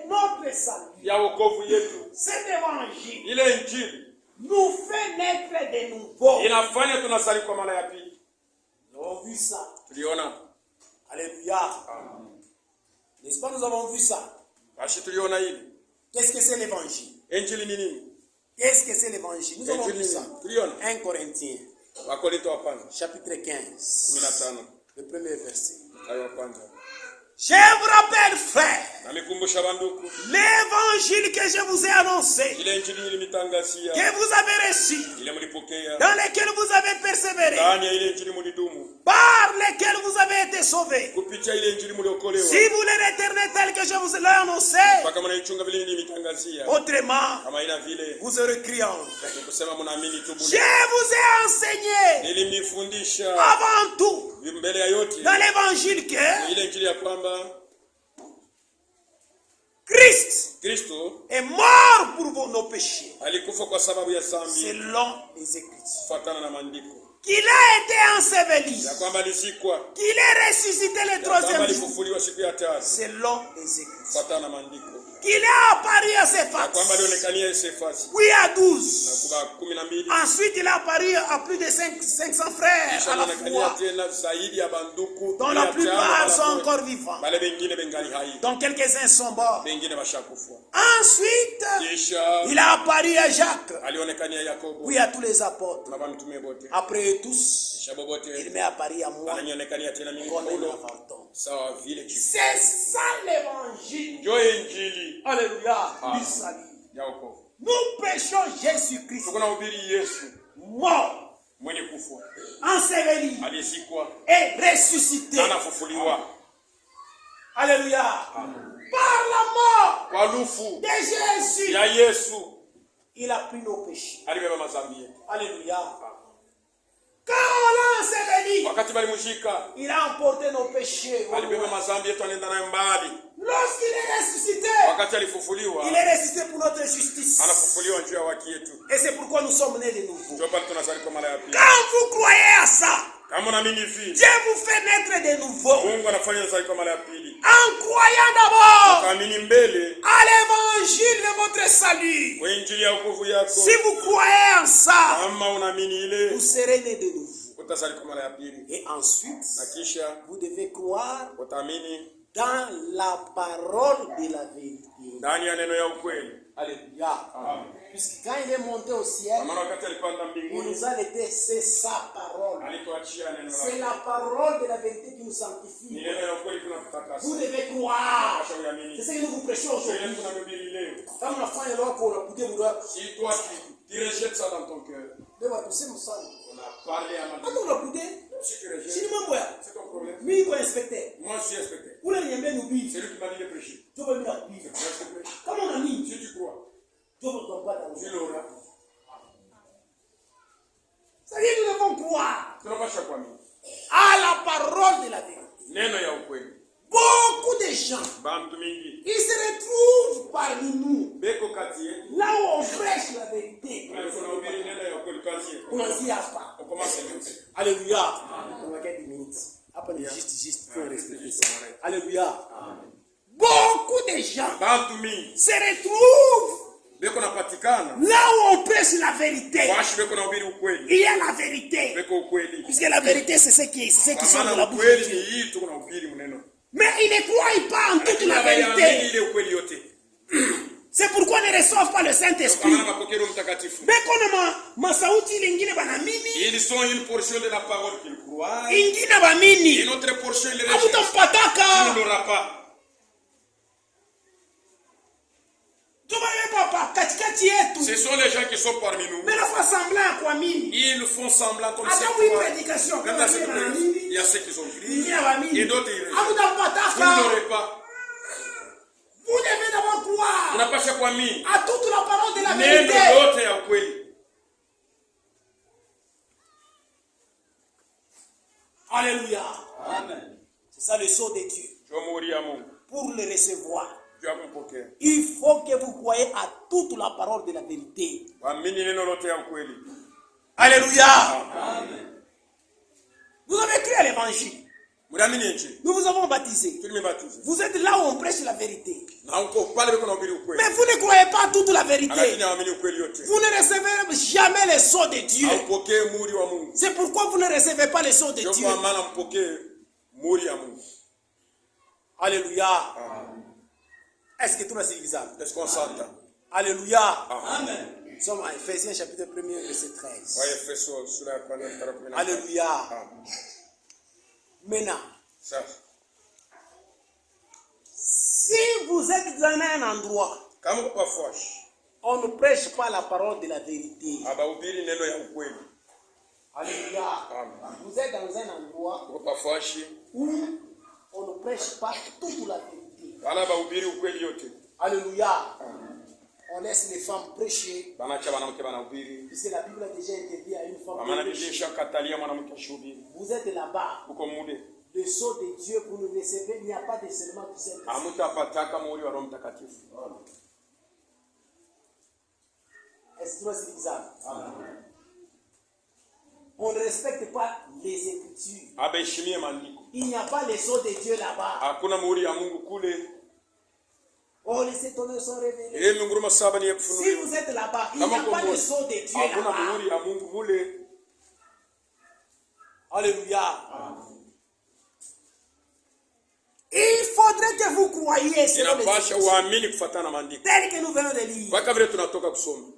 notre salut, cet évangile nous fait naître de nouveau. Nous avons vu ça. Alléluia. N'est-ce pas, nous avons vu ça? Qu'est-ce que c'est l'évangile? Qu'est-ce que c'est l'évangile? Nous avons vu ça. 1 Corinthiens, chapitre 15, le premier verset. Je vous rappelle, frère, l'évangile que je vous ai annoncé, que vous avez reçu, dans lequel vous avez persévéré, par lequel vous avez été sauvés. Si vous voulez l'éternel tel que je vous l'ai annoncé, autrement, vous aurez crié en vain. Je vous ai enseigné avant tout dans l'évangile que Christ est mort pour nos péchés, selon les Écritures. Qu'il a été enseveli, qu'il est ressuscité le troisième jour, selon les Écritures. Qu'il est apparu à ses faces, oui à 12. Ensuite il est apparu à plus de 500 frères à la fois, dont la plupart sont encore vivants, dont quelques-uns sont morts. Ensuite il a apparu à Jacques, oui à tous les apôtres. Après tous, il m'est apparu à moi comme un avorton. C'est ça l'évangile. Alléluia. Du salut. Nous prêchons Jésus-Christ mort, enseveli et ressuscité. Alléluia. Par la mort de Jésus, il a pris nos péchés. Alléluia. Quand on l'a enseveli, il a emporté nos péchés. Lorsqu'il est ressuscité, il est ressuscité pour notre justice. Et c'est pourquoi nous sommes nés de nouveau. Quand vous croyez à ça, Dieu vous fait naître de nouveau. En croyant d'abord à l'évangile de votre salut. Si vous croyez en ça, vous serez nés de nouveau. Et ensuite, vous devez croire dans la parole de la vérité. Alléluia. Puisque quand il est monté au ciel, il nous a laissé, c'est sa parole. C'est la parole de la vérité qui nous sanctifie. Vous devez croire. C'est ce que nous vous prêchons aujourd'hui. Si toi tu rejettes ça dans ton cœur, on a parlé à ma vie. Si tu rejettes, c'est ton problème. Moi je suis inspecteur. C'est lui qui m'a dit de prêcher. Comment on a mis? Si tu crois, tu l'auras. C'est-à-dire que nous devons croire à la parole de la vérité. Beaucoup de gens, ils se retrouvent parmi nous, là où on prêche la vérité. On n'en dit pas. Alléluia. On va gagner 10 minutes. Après, juste pour respecter ça. Alléluia. Beaucoup de gens se retrouvent là où on prêche la vérité. Il y a la vérité. Puisque la vérité, c'est ce qui sont de la bouche. Mais ils ne croient pas en toute la vérité. C'est pourquoi ils ne reçoivent pas le Saint-Esprit. Ils ont une portion de la parole qu'ils croient. Une autre portion, ils rejettent. Tu ne l'auras pas. Ce sont les gens qui sont parmi nous. Ils font semblant comme ça. Il y a ceux qui ont pris et d'autres ils rejettent. Vous ne l'aurez pas. Unapaswa kuamini à toute la parole de la neno vérité. lote ya ukweli. Alléluia. Amen. C'est ça le sceau de Dieu. Pour le recevoir, il faut que vous croyez à toute la parole de la vérité. Alléluia. Amen. Vous avez cru à l'évangile. Nous vous avons baptisé. Vous êtes là où on prêche la vérité. Mais vous ne croyez pas à toute la vérité. Vous ne recevez jamais les sceaux de Dieu. C'est pourquoi vous ne recevez pas les sceaux de Dieu. Alléluia. Est-ce que tout est civilisable? Est-ce qu'on s'entend? Alléluia. Amen. Nous sommes en Ephésiens chapitre 1er verset 13. Alléluia. Maintenant, si vous êtes dans un endroit, on ne prêche pas la parole de la vérité. Alléluia. Vous êtes dans un endroit où on ne prêche pas toute la vérité. Alléluia. On laisse les femmes prêcher. Puisque la Bible a déjà interdit à une femme de prêcher. Vous êtes là-bas. Le sceau de Dieu, vous ne recevez, il n'y a pas de seulement du Saint-Esprit. Est-ce que c'est bizarre? On ne respecte pas les Écritures. Il n'y a pas le sceau de Dieu là-bas. Oh, les étoiles sont révélées. Si vous êtes là-bas, il n'y a pas le sceau de Dieu là-bas. Alléluia. Il faudrait que vous croyiez selon les Écritures, tel que nous venons de lire.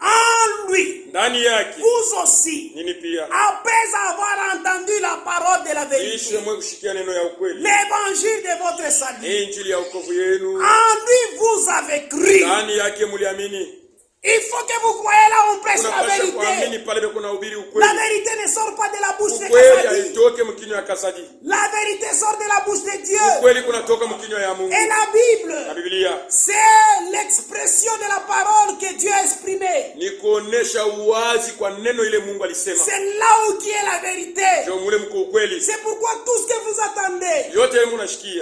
En lui, vous aussi, après avoir entendu la parole de la vérité, l'évangile de votre salut, en lui vous avez cru. Il faut que vous croyez là où on prêche la vérité. La vérité ne sort pas de la bouche de Kassadi. La vérité sort de la bouche de Dieu. Et la Bible, c'est l'expression de la parole que Dieu a exprimée. C'est là où qui est la vérité. C'est pourquoi tout ce que vous attendez,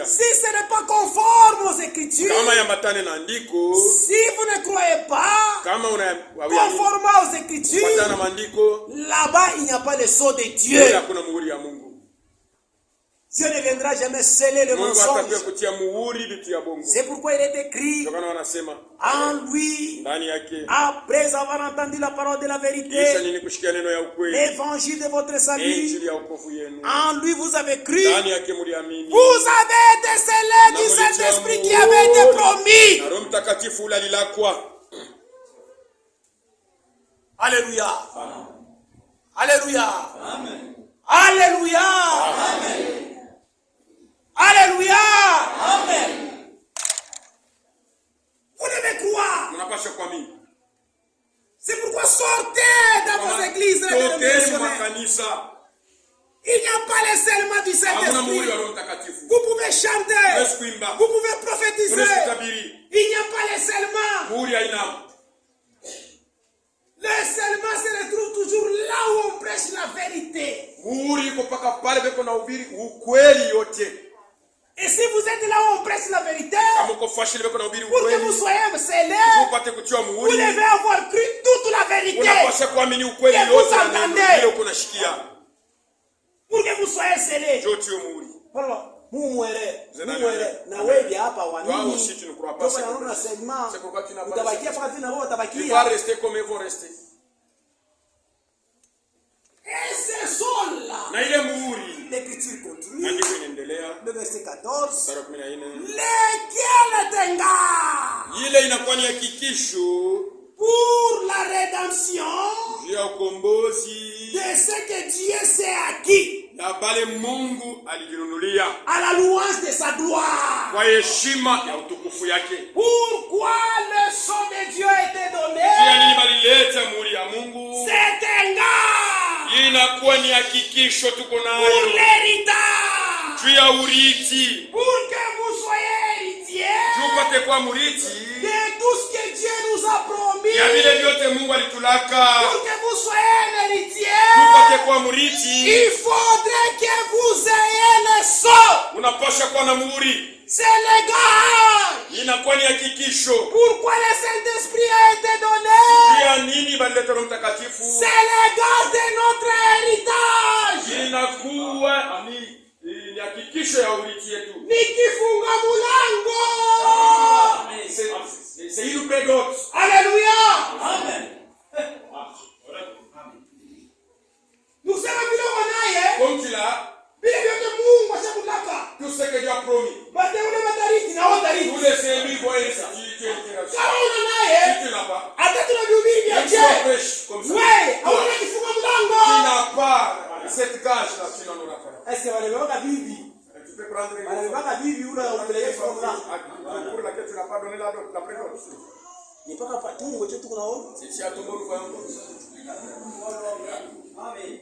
si ce n'est pas conforme aux Écritures, si vous ne croyez pas conformément aux Écritures, là-bas il n'y a pas le sceau de Dieu. Dieu ne viendra jamais sceller le mensonge. C'est pourquoi il est écrit en lui, après avoir entendu la parole de la vérité, l'évangile de votre salut, en lui vous avez cru, vous avez été scellés du Saint-Esprit qui avait été promis. Alléluia. Alléluia. Amen. Alléluia. Amen. Alléluia. Amen. Vous devez croire. C'est pourquoi sortez dans vos églises. Il n'y a pas le scellement du Saint-Esprit. Vous pouvez chanter. Vous pouvez prophétiser. Il n'y a pas le scellement. Le scellement se retrouve toujours là où on prêche la vérité. Et si vous êtes là où on prêche la vérité, pour que vous soyez scellés, vous devez avoir cru toute la vérité que vous entendez. Pour que vous soyez scellés. Il va rester comme ils vont rester. Et ce sont-là, l'Écriture continue, le verset 14, lesquels t'engagent pour la rédemption de ce que Dieu s'est acquis à la louange de sa gloire. Pourquoi le son de Dieu a été donné? C'est un gars pour l'héritage, pour que vous soyez héritiers de tout ce que Dieu ya vile vyote Mungu alitulaka pour que vous soyez un héritier, tupate kuwa mrithi, il faudrait que vous ayez le sceau. unapaswa kuwa na muhuri. C'est le gage. Inakuwa ni hakikisho. Pourquoi le Saint-Esprit a été donné? Pia nini balileta Roho Mtakatifu? C'est le gage de notre héritage. Inakuwa ni hakikisho ya urithi yetu. Nikifunga mulango. C'est une pédote. Alléluia. Amen. Nous sommes vile wanaye. Comme tu l'as, Vile vyote Mungu ashamulaka. tout ce que Dieu a promis. Bate ule matariki na watariki. Tous les élus vont être institués. Kama una naye. Si tu n'as pas, Hata tunahubiri vya même si je. on prêche comme ça, Wewe, hauna kifunga tu mulango. n'as pas cette gage-là, tu n'en auras pas. Est-ce que wanabeba bibi? Tu peux prendre une Wanabeba bibi ule unapeleka kifunga mulango. pour laquelle tu n'as pas donné la prédote. Ni paka patungo chetu kunaona. Si à ton bon, nous voyons comme ça. Amen.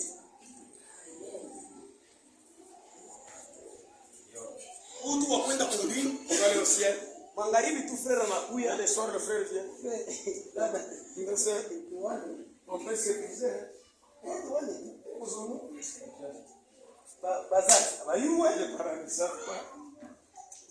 Utu wa kwenda kumbini. Aller au ciel. Magharibi tu frère anakuya. Le soir, le frère vient. Dada, On peut s'épuiser. Bazali, abayuwe. Les parents ne savent pas.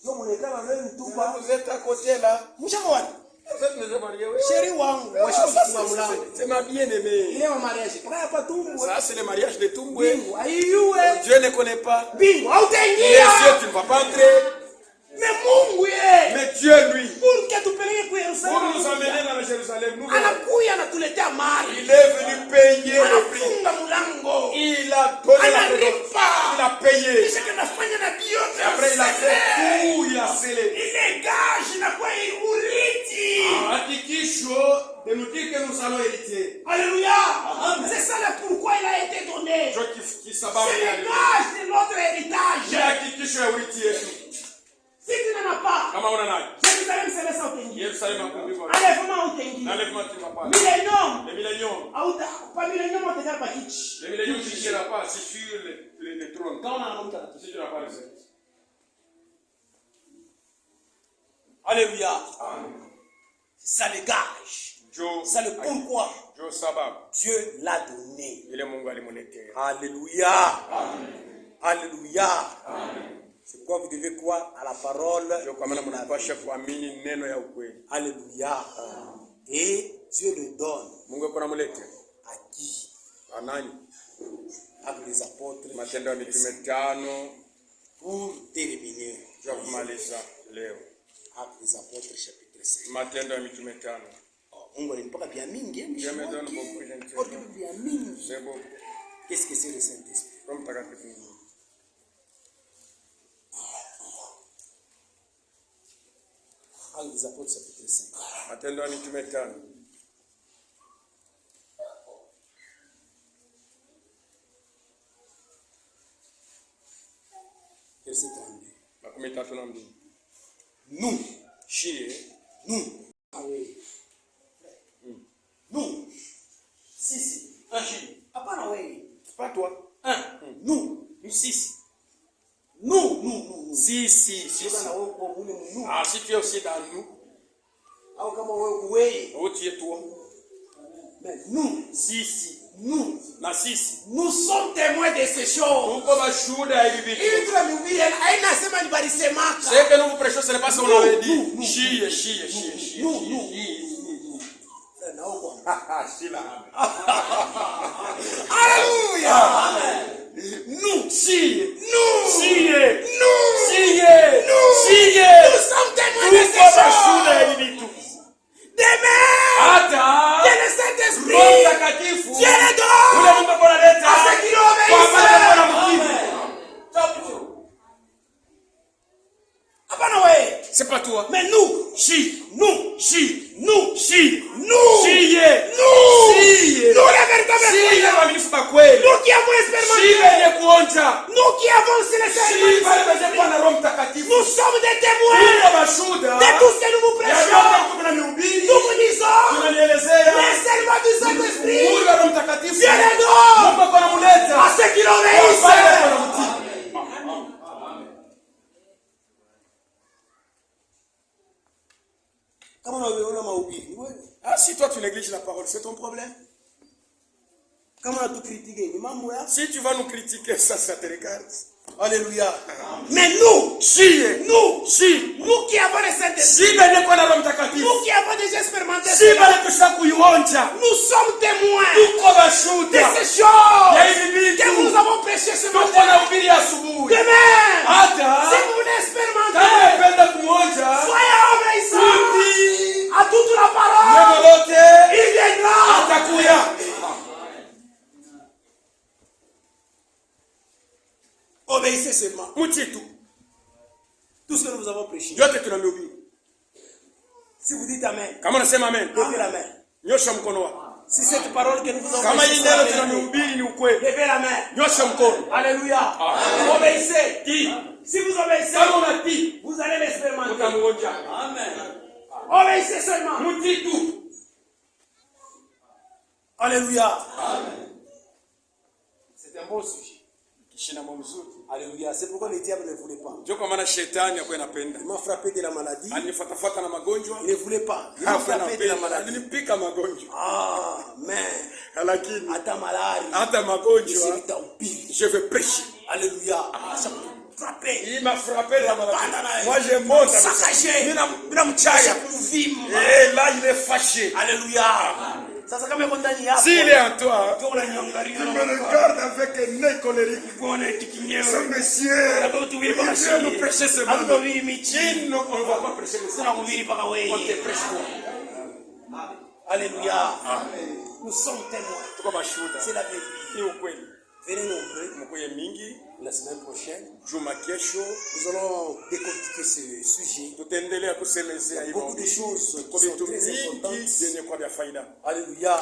Yo mwonekana leo mtupa. Vous êtes à côté là. Mshakwani. Vous êtes déjà mariés, oui. Sheri wangu, washakufunga mlango. C'est ma bien-aimée. Ile wa mariage. Kaya hapa tumbo. Ça, c'est le mariage de Tumbwe. Bingu, ayuwe. Dieu ne connaît pas. Bingu, Les hautaingia. cieux, tu ne vas pas entrer. Mais Mungu ye. Mais Dieu, lui, Pour que tupeleke kwa pour Yerusalemu. nous emmener dans le Jérusalem, nous, Anakuya anatuletea mali. il est venu payer le prix. Anafunga mlango. Il a donné la prédote. Analipa. Il a payé. Kisha kanafanya na biote. Et après, il a fait tout, il a scellé. Ile gaji inakuwa urithi. Hakikisho de nous dire que nous allons hériter. Alléluia. C'est ça le pourquoi il a été donné. Dieu qui s'abat. C'est le gage de notre Il héritage. hakikisho ya urithi yetu. Si tu n'en as pas, Kama una nayo. Jérusalem se laisse entendu. Yerusalemu hakumbikwa. Enlèvement entendu. Enlèvement tu ne vas pas. Millénium. Le millénium. Pas millénium, on te dit pas kitsch. Le millénium, tu ne seras pas assis sur le trône. Quand on a un homme, Si tu n'as pas le Seigneur. alléluia. Ça le gage. Ça le pourquoi Dieu sababu. Dieu l'a donné. Ile Mungu alimuletea. Alléluia. Alléluia. C'est quoi vous devez croire à la parole. Ndio kwa maana mnapaswa kuamini neno ya ukweli. Alléluia. Et Dieu le donne. Mungu yuko anamuletea. À qui? A nani? Avec les apôtres. Matendo ya Mitume 5 Pour terminer. ya kumaliza leo. Avec les apôtres chapitre 5. Matendo ya Mitume 5. Mungu alimpaka vya mingi. Dieu me donne beaucoup d'intérêt. Vya mingi. C'est beau. Qu'est-ce que c'est le Saint-Esprit? Roho Mtakatifu. Avec les apôtres chapitre 5. Matendo ya Mitume 5. Verset 32. Nous, shie, Nous. Ah oui. Nous. Sisi. Hapana wewe. c'est pas toi. Nous. Sisi. Nous. Si. Sasa na wewe kwa ule nous. Ah, si tu es aussi dans nous, Au kama wewe. où tu es toi? Mais nous. Si. Nous. Na sisi. Nous sommes témoins de ces choses. Tuko mashuhuda ya hivi vitu. Ili tunahubiri haina sema ni balisemaka. C'est que nous vous prêchons, ce n'est pas ce qu'on Nous, avait dit. nous. Chie. Nous. Na huko. Alléluia. Nous. Chie. Nous. Chie. Nous sommes témoins de ces Tuko mashuhuda ya choses. hivi vitu. Demain. Hata Dieu le Saint-Esprit. Roho Mtakatifu. Dieu le donne. Ule Mungu analeta. À ceux qui l'obéissent. Kwa maana mkivu. Hapana wewe. C'est pas toi. Mais nous. Chie. Nous. Chie. Nous. Chie. Nous. Chie. Nous. Chie. Nous les véritables Chie croyants. waaminifu kwa kweli. Nous qui avons Chie expérimenté. wenye kuonja. Nous qui avons aussi les Chie wale wenye serments. kuwa na Roho Mtakatifu. Nous sommes des témoins Tuko mashuhuda. de tout ce que nous vous Ya prêchons. yote tunanihubiri. Nous vous disons Tunanielezea. les serments du Saint-Esprit. Mungu wa Roho Mtakatifu. Dieu néglige la parole, c'est ton problème. Si tu vas nous critiquer, ça te regarde. Alléluia. Mais nous qui avons les Saint-Esprit, nous qui avons déjà expérimenté cela, nous sommes témoins de ces choses que nous avons prêchées ce matin. Demain, si vous voulez expérimenter, soyez obéissants à toute la parole. Il viendra. Obéissez seulement. Tout ce que nous avons prêché. Si vous dites Amen, levez la main. Si cette parole que nous vous avons prêchée, levez la main. Alléluia. Obéissez. Si vous obéissez, vous allez l'expérimenter. Amen. Obéissez seulement. Alléluia. C'est un beau sujet. Alléluia. C'est pourquoi le diable ne voulait pas. Il m'a frappé de la maladie. Il ne voulait pas. Il m'a frappé de la maladie. Amen. Ata malari. Je vais prêcher. Alléluia. Il m'a frappé de la maladie. Moi je monte. Et là il est fâché. Alléluia. S'il est en toi, tu me regardes avec un œil colérique. Ce monsieur, il vient nous prêcher ce matin. On ne va pas prêcher le Seigneur. On te prêche toi. Alléluia. Nous sommes témoins. C'est la vérité. Venez nombreux. La semaine prochaine, nous allons décortiquer ce sujet. Beaucoup de choses sont très importantes. Alléluia.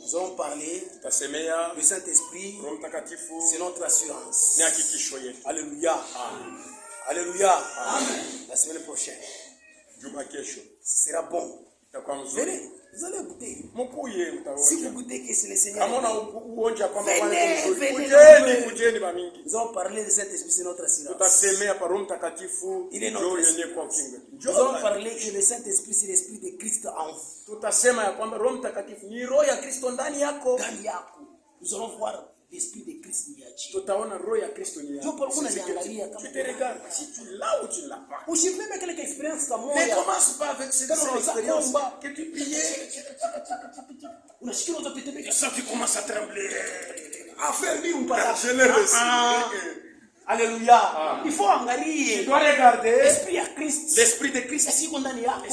Nous allons parler du Saint-Esprit. C'est notre assurance. Alléluia. Alléluia. La semaine prochaine, ce sera bon. Venez. Vous allez goûter. Si vous goûtez que c'est le Seigneur, venez. Nous allons parler de cet esprit, c'est notre assurance. Il est notre esprit. Nous allons parler que le Saint-Esprit, c'est l'esprit de Christ en vous. Nous allons voir l'esprit de Christ ni achi. Tu te regardes, si tu l'as ou tu ne l'as pas. Mais ne commence pas avec cette expérience que tu pillais. Et ça, tu commences à trembler. Je l'ai reçu. Alléluia. Il faut regarder. Tu dois regarder l'esprit de Christ. Est-ce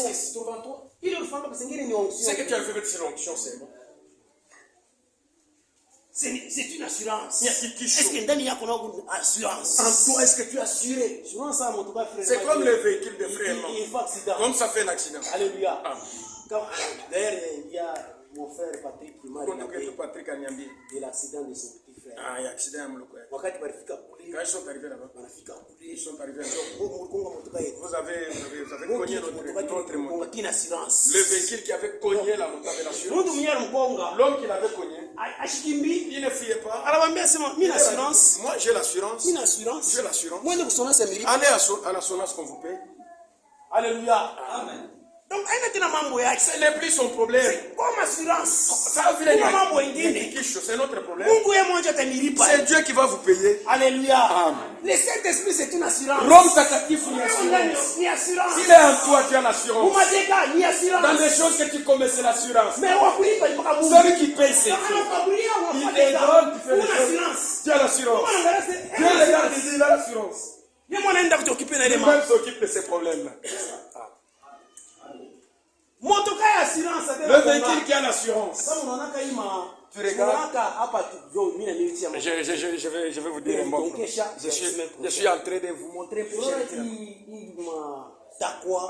qu'il se trouve en toi? C'est que tu as fait avec l'onction, c'est bon. C'est une assurance. Est-ce que ndani yako na assurance? En toi, est-ce que tu es assuré? C'est comme le véhicule de frère. Comme ça fait un accident. Alléluia. D'ailleurs, il y a mon frère Patrick qui m'a raconté de l'accident de son petit frère. Ah, il y a accident. Quand ils sont arrivés là-bas, ils sont arrivés là-bas. Vous avez cogné notre moto. Le véhicule qui avait cogné la moto avait l'assurance. L'homme qui l'avait cogné, il ne fuyait pas. Moi, j'ai l'assurance. J'ai l'assurance. Allez à l'assurance qu'on vous paye. Alléluia. Amen. Donc, ce n'est plus son problème. C'est comme assurance. Ça c'est notre problème. C'est Dieu qui va vous payer. Alléluia. Amen. Le Saint-Esprit, c'est une assurance. S'il est en toi, tu as l'assurance. Dans les choses que tu commets, c'est l'assurance. Celui qui paye, c'est Dieu. Il est drôle, tu fais les choses. Tu as l'assurance. Dieu regarde, il a l'assurance. Lui-même s'occupe de ces problèmes-là. Le véhicule qui a l'assurance. Tu regardes. Je vais vous dire un mot. Je suis en train de vous montrer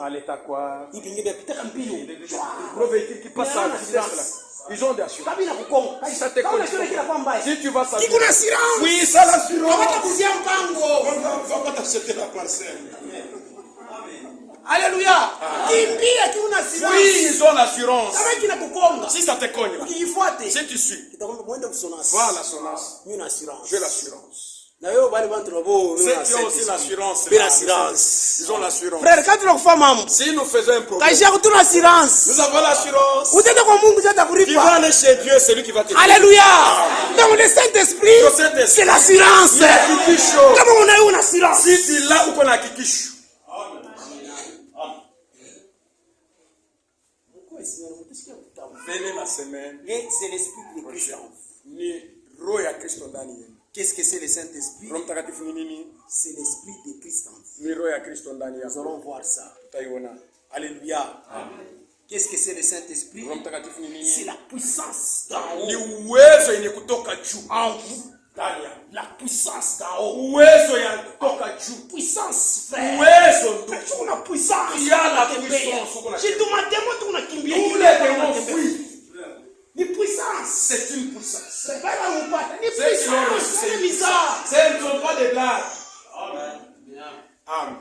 Allez, t'as quoi? Gros véhicule qui passe à vitesse là. Ils ont des assurances. Ça te connaît. Si tu vas s'assurer. Oui, ça l'assurance. On va pas t'acheter la parcelle. Alléluia. Oui, ils ont l'assurance. Si ça te cogne, si tu suis, va à l'assurance. J'ai l'assurance. Na yo bali bantu nabo ceux qui ont aussi l'assurance. Ils ont l'assurance. Frère, quand tu l'as mambo. Si nous faisons un problème, kaisha kutuna assurance. Nous avons l'assurance. Utende kwa Mungu tata kuripa. Qui va aller chez Dieu, c'est lui qui va te. Alléluia. Donc le Saint-Esprit, c'est l'assurance. Kama unayo una assurance. Si tu là uko na hakikisho. Venez la semaine. C'est l'esprit de Christ. Ni roho ya Kristo ndani yenu. Qu'est-ce que c'est le Saint-Esprit? Roho Mtakatifu ni nini? C'est l'esprit de Christ. Ni roho ya Kristo ndani yako. Nous allons voir ça. Tutaiona. Alléluia. Amen. Qu'est-ce que c'est le Saint-Esprit? Roho Mtakatifu ni nini? C'est la puissance d'en haut. Ni uwezo yenye kutoka juu. En vous. La puissance d'en haut. Uwezo ya kutoka juu. Puissance, frère. Uwezo ndio. Tu una puissance. Il y a la puissance. Si tu m'as démon, tu n'as kimbia. Tous les démons fuient. Ni puissance. C'est une puissance. C'est pas la moupata. Ni puissance. C'est bizarre. Ce ne sont pas des blagues. Amen. Amen.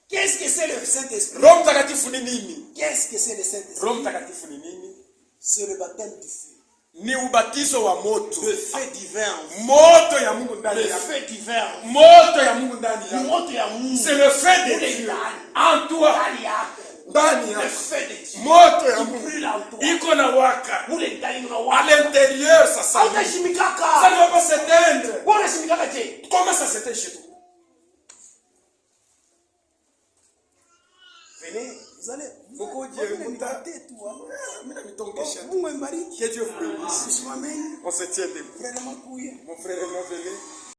Qu'est-ce que c'est le Saint-Esprit? Roho Mtakatifu ni nini? Qu'est-ce que c'est le Saint-Esprit? Roho Mtakatifu ni nini? C'est le baptême du feu. Ni ubatizo wa moto. Le feu divin. Moto ya Mungu ndani Le yako. feu divin. Moto ya Mungu ndani yako. Moto ya Mungu. C'est le feu de Dieu en toi. Ndani yako. Le feu de Dieu. Moto ya Mungu. Iko na waka. Mule ndani una À waka. l'intérieur ça s'allume. Ça Hautashimikaka. ne va pas s'éteindre. Bwana shimikaka je? Comment ça s'éteint chez toi? Venez, vous allez. Beaucoup Dieu muta. Mimi mitongesha. Mungu mbariki. Que Dieu vous bénisse. Amen. On se tient debout. Frère Makuya. Mon frère est venu.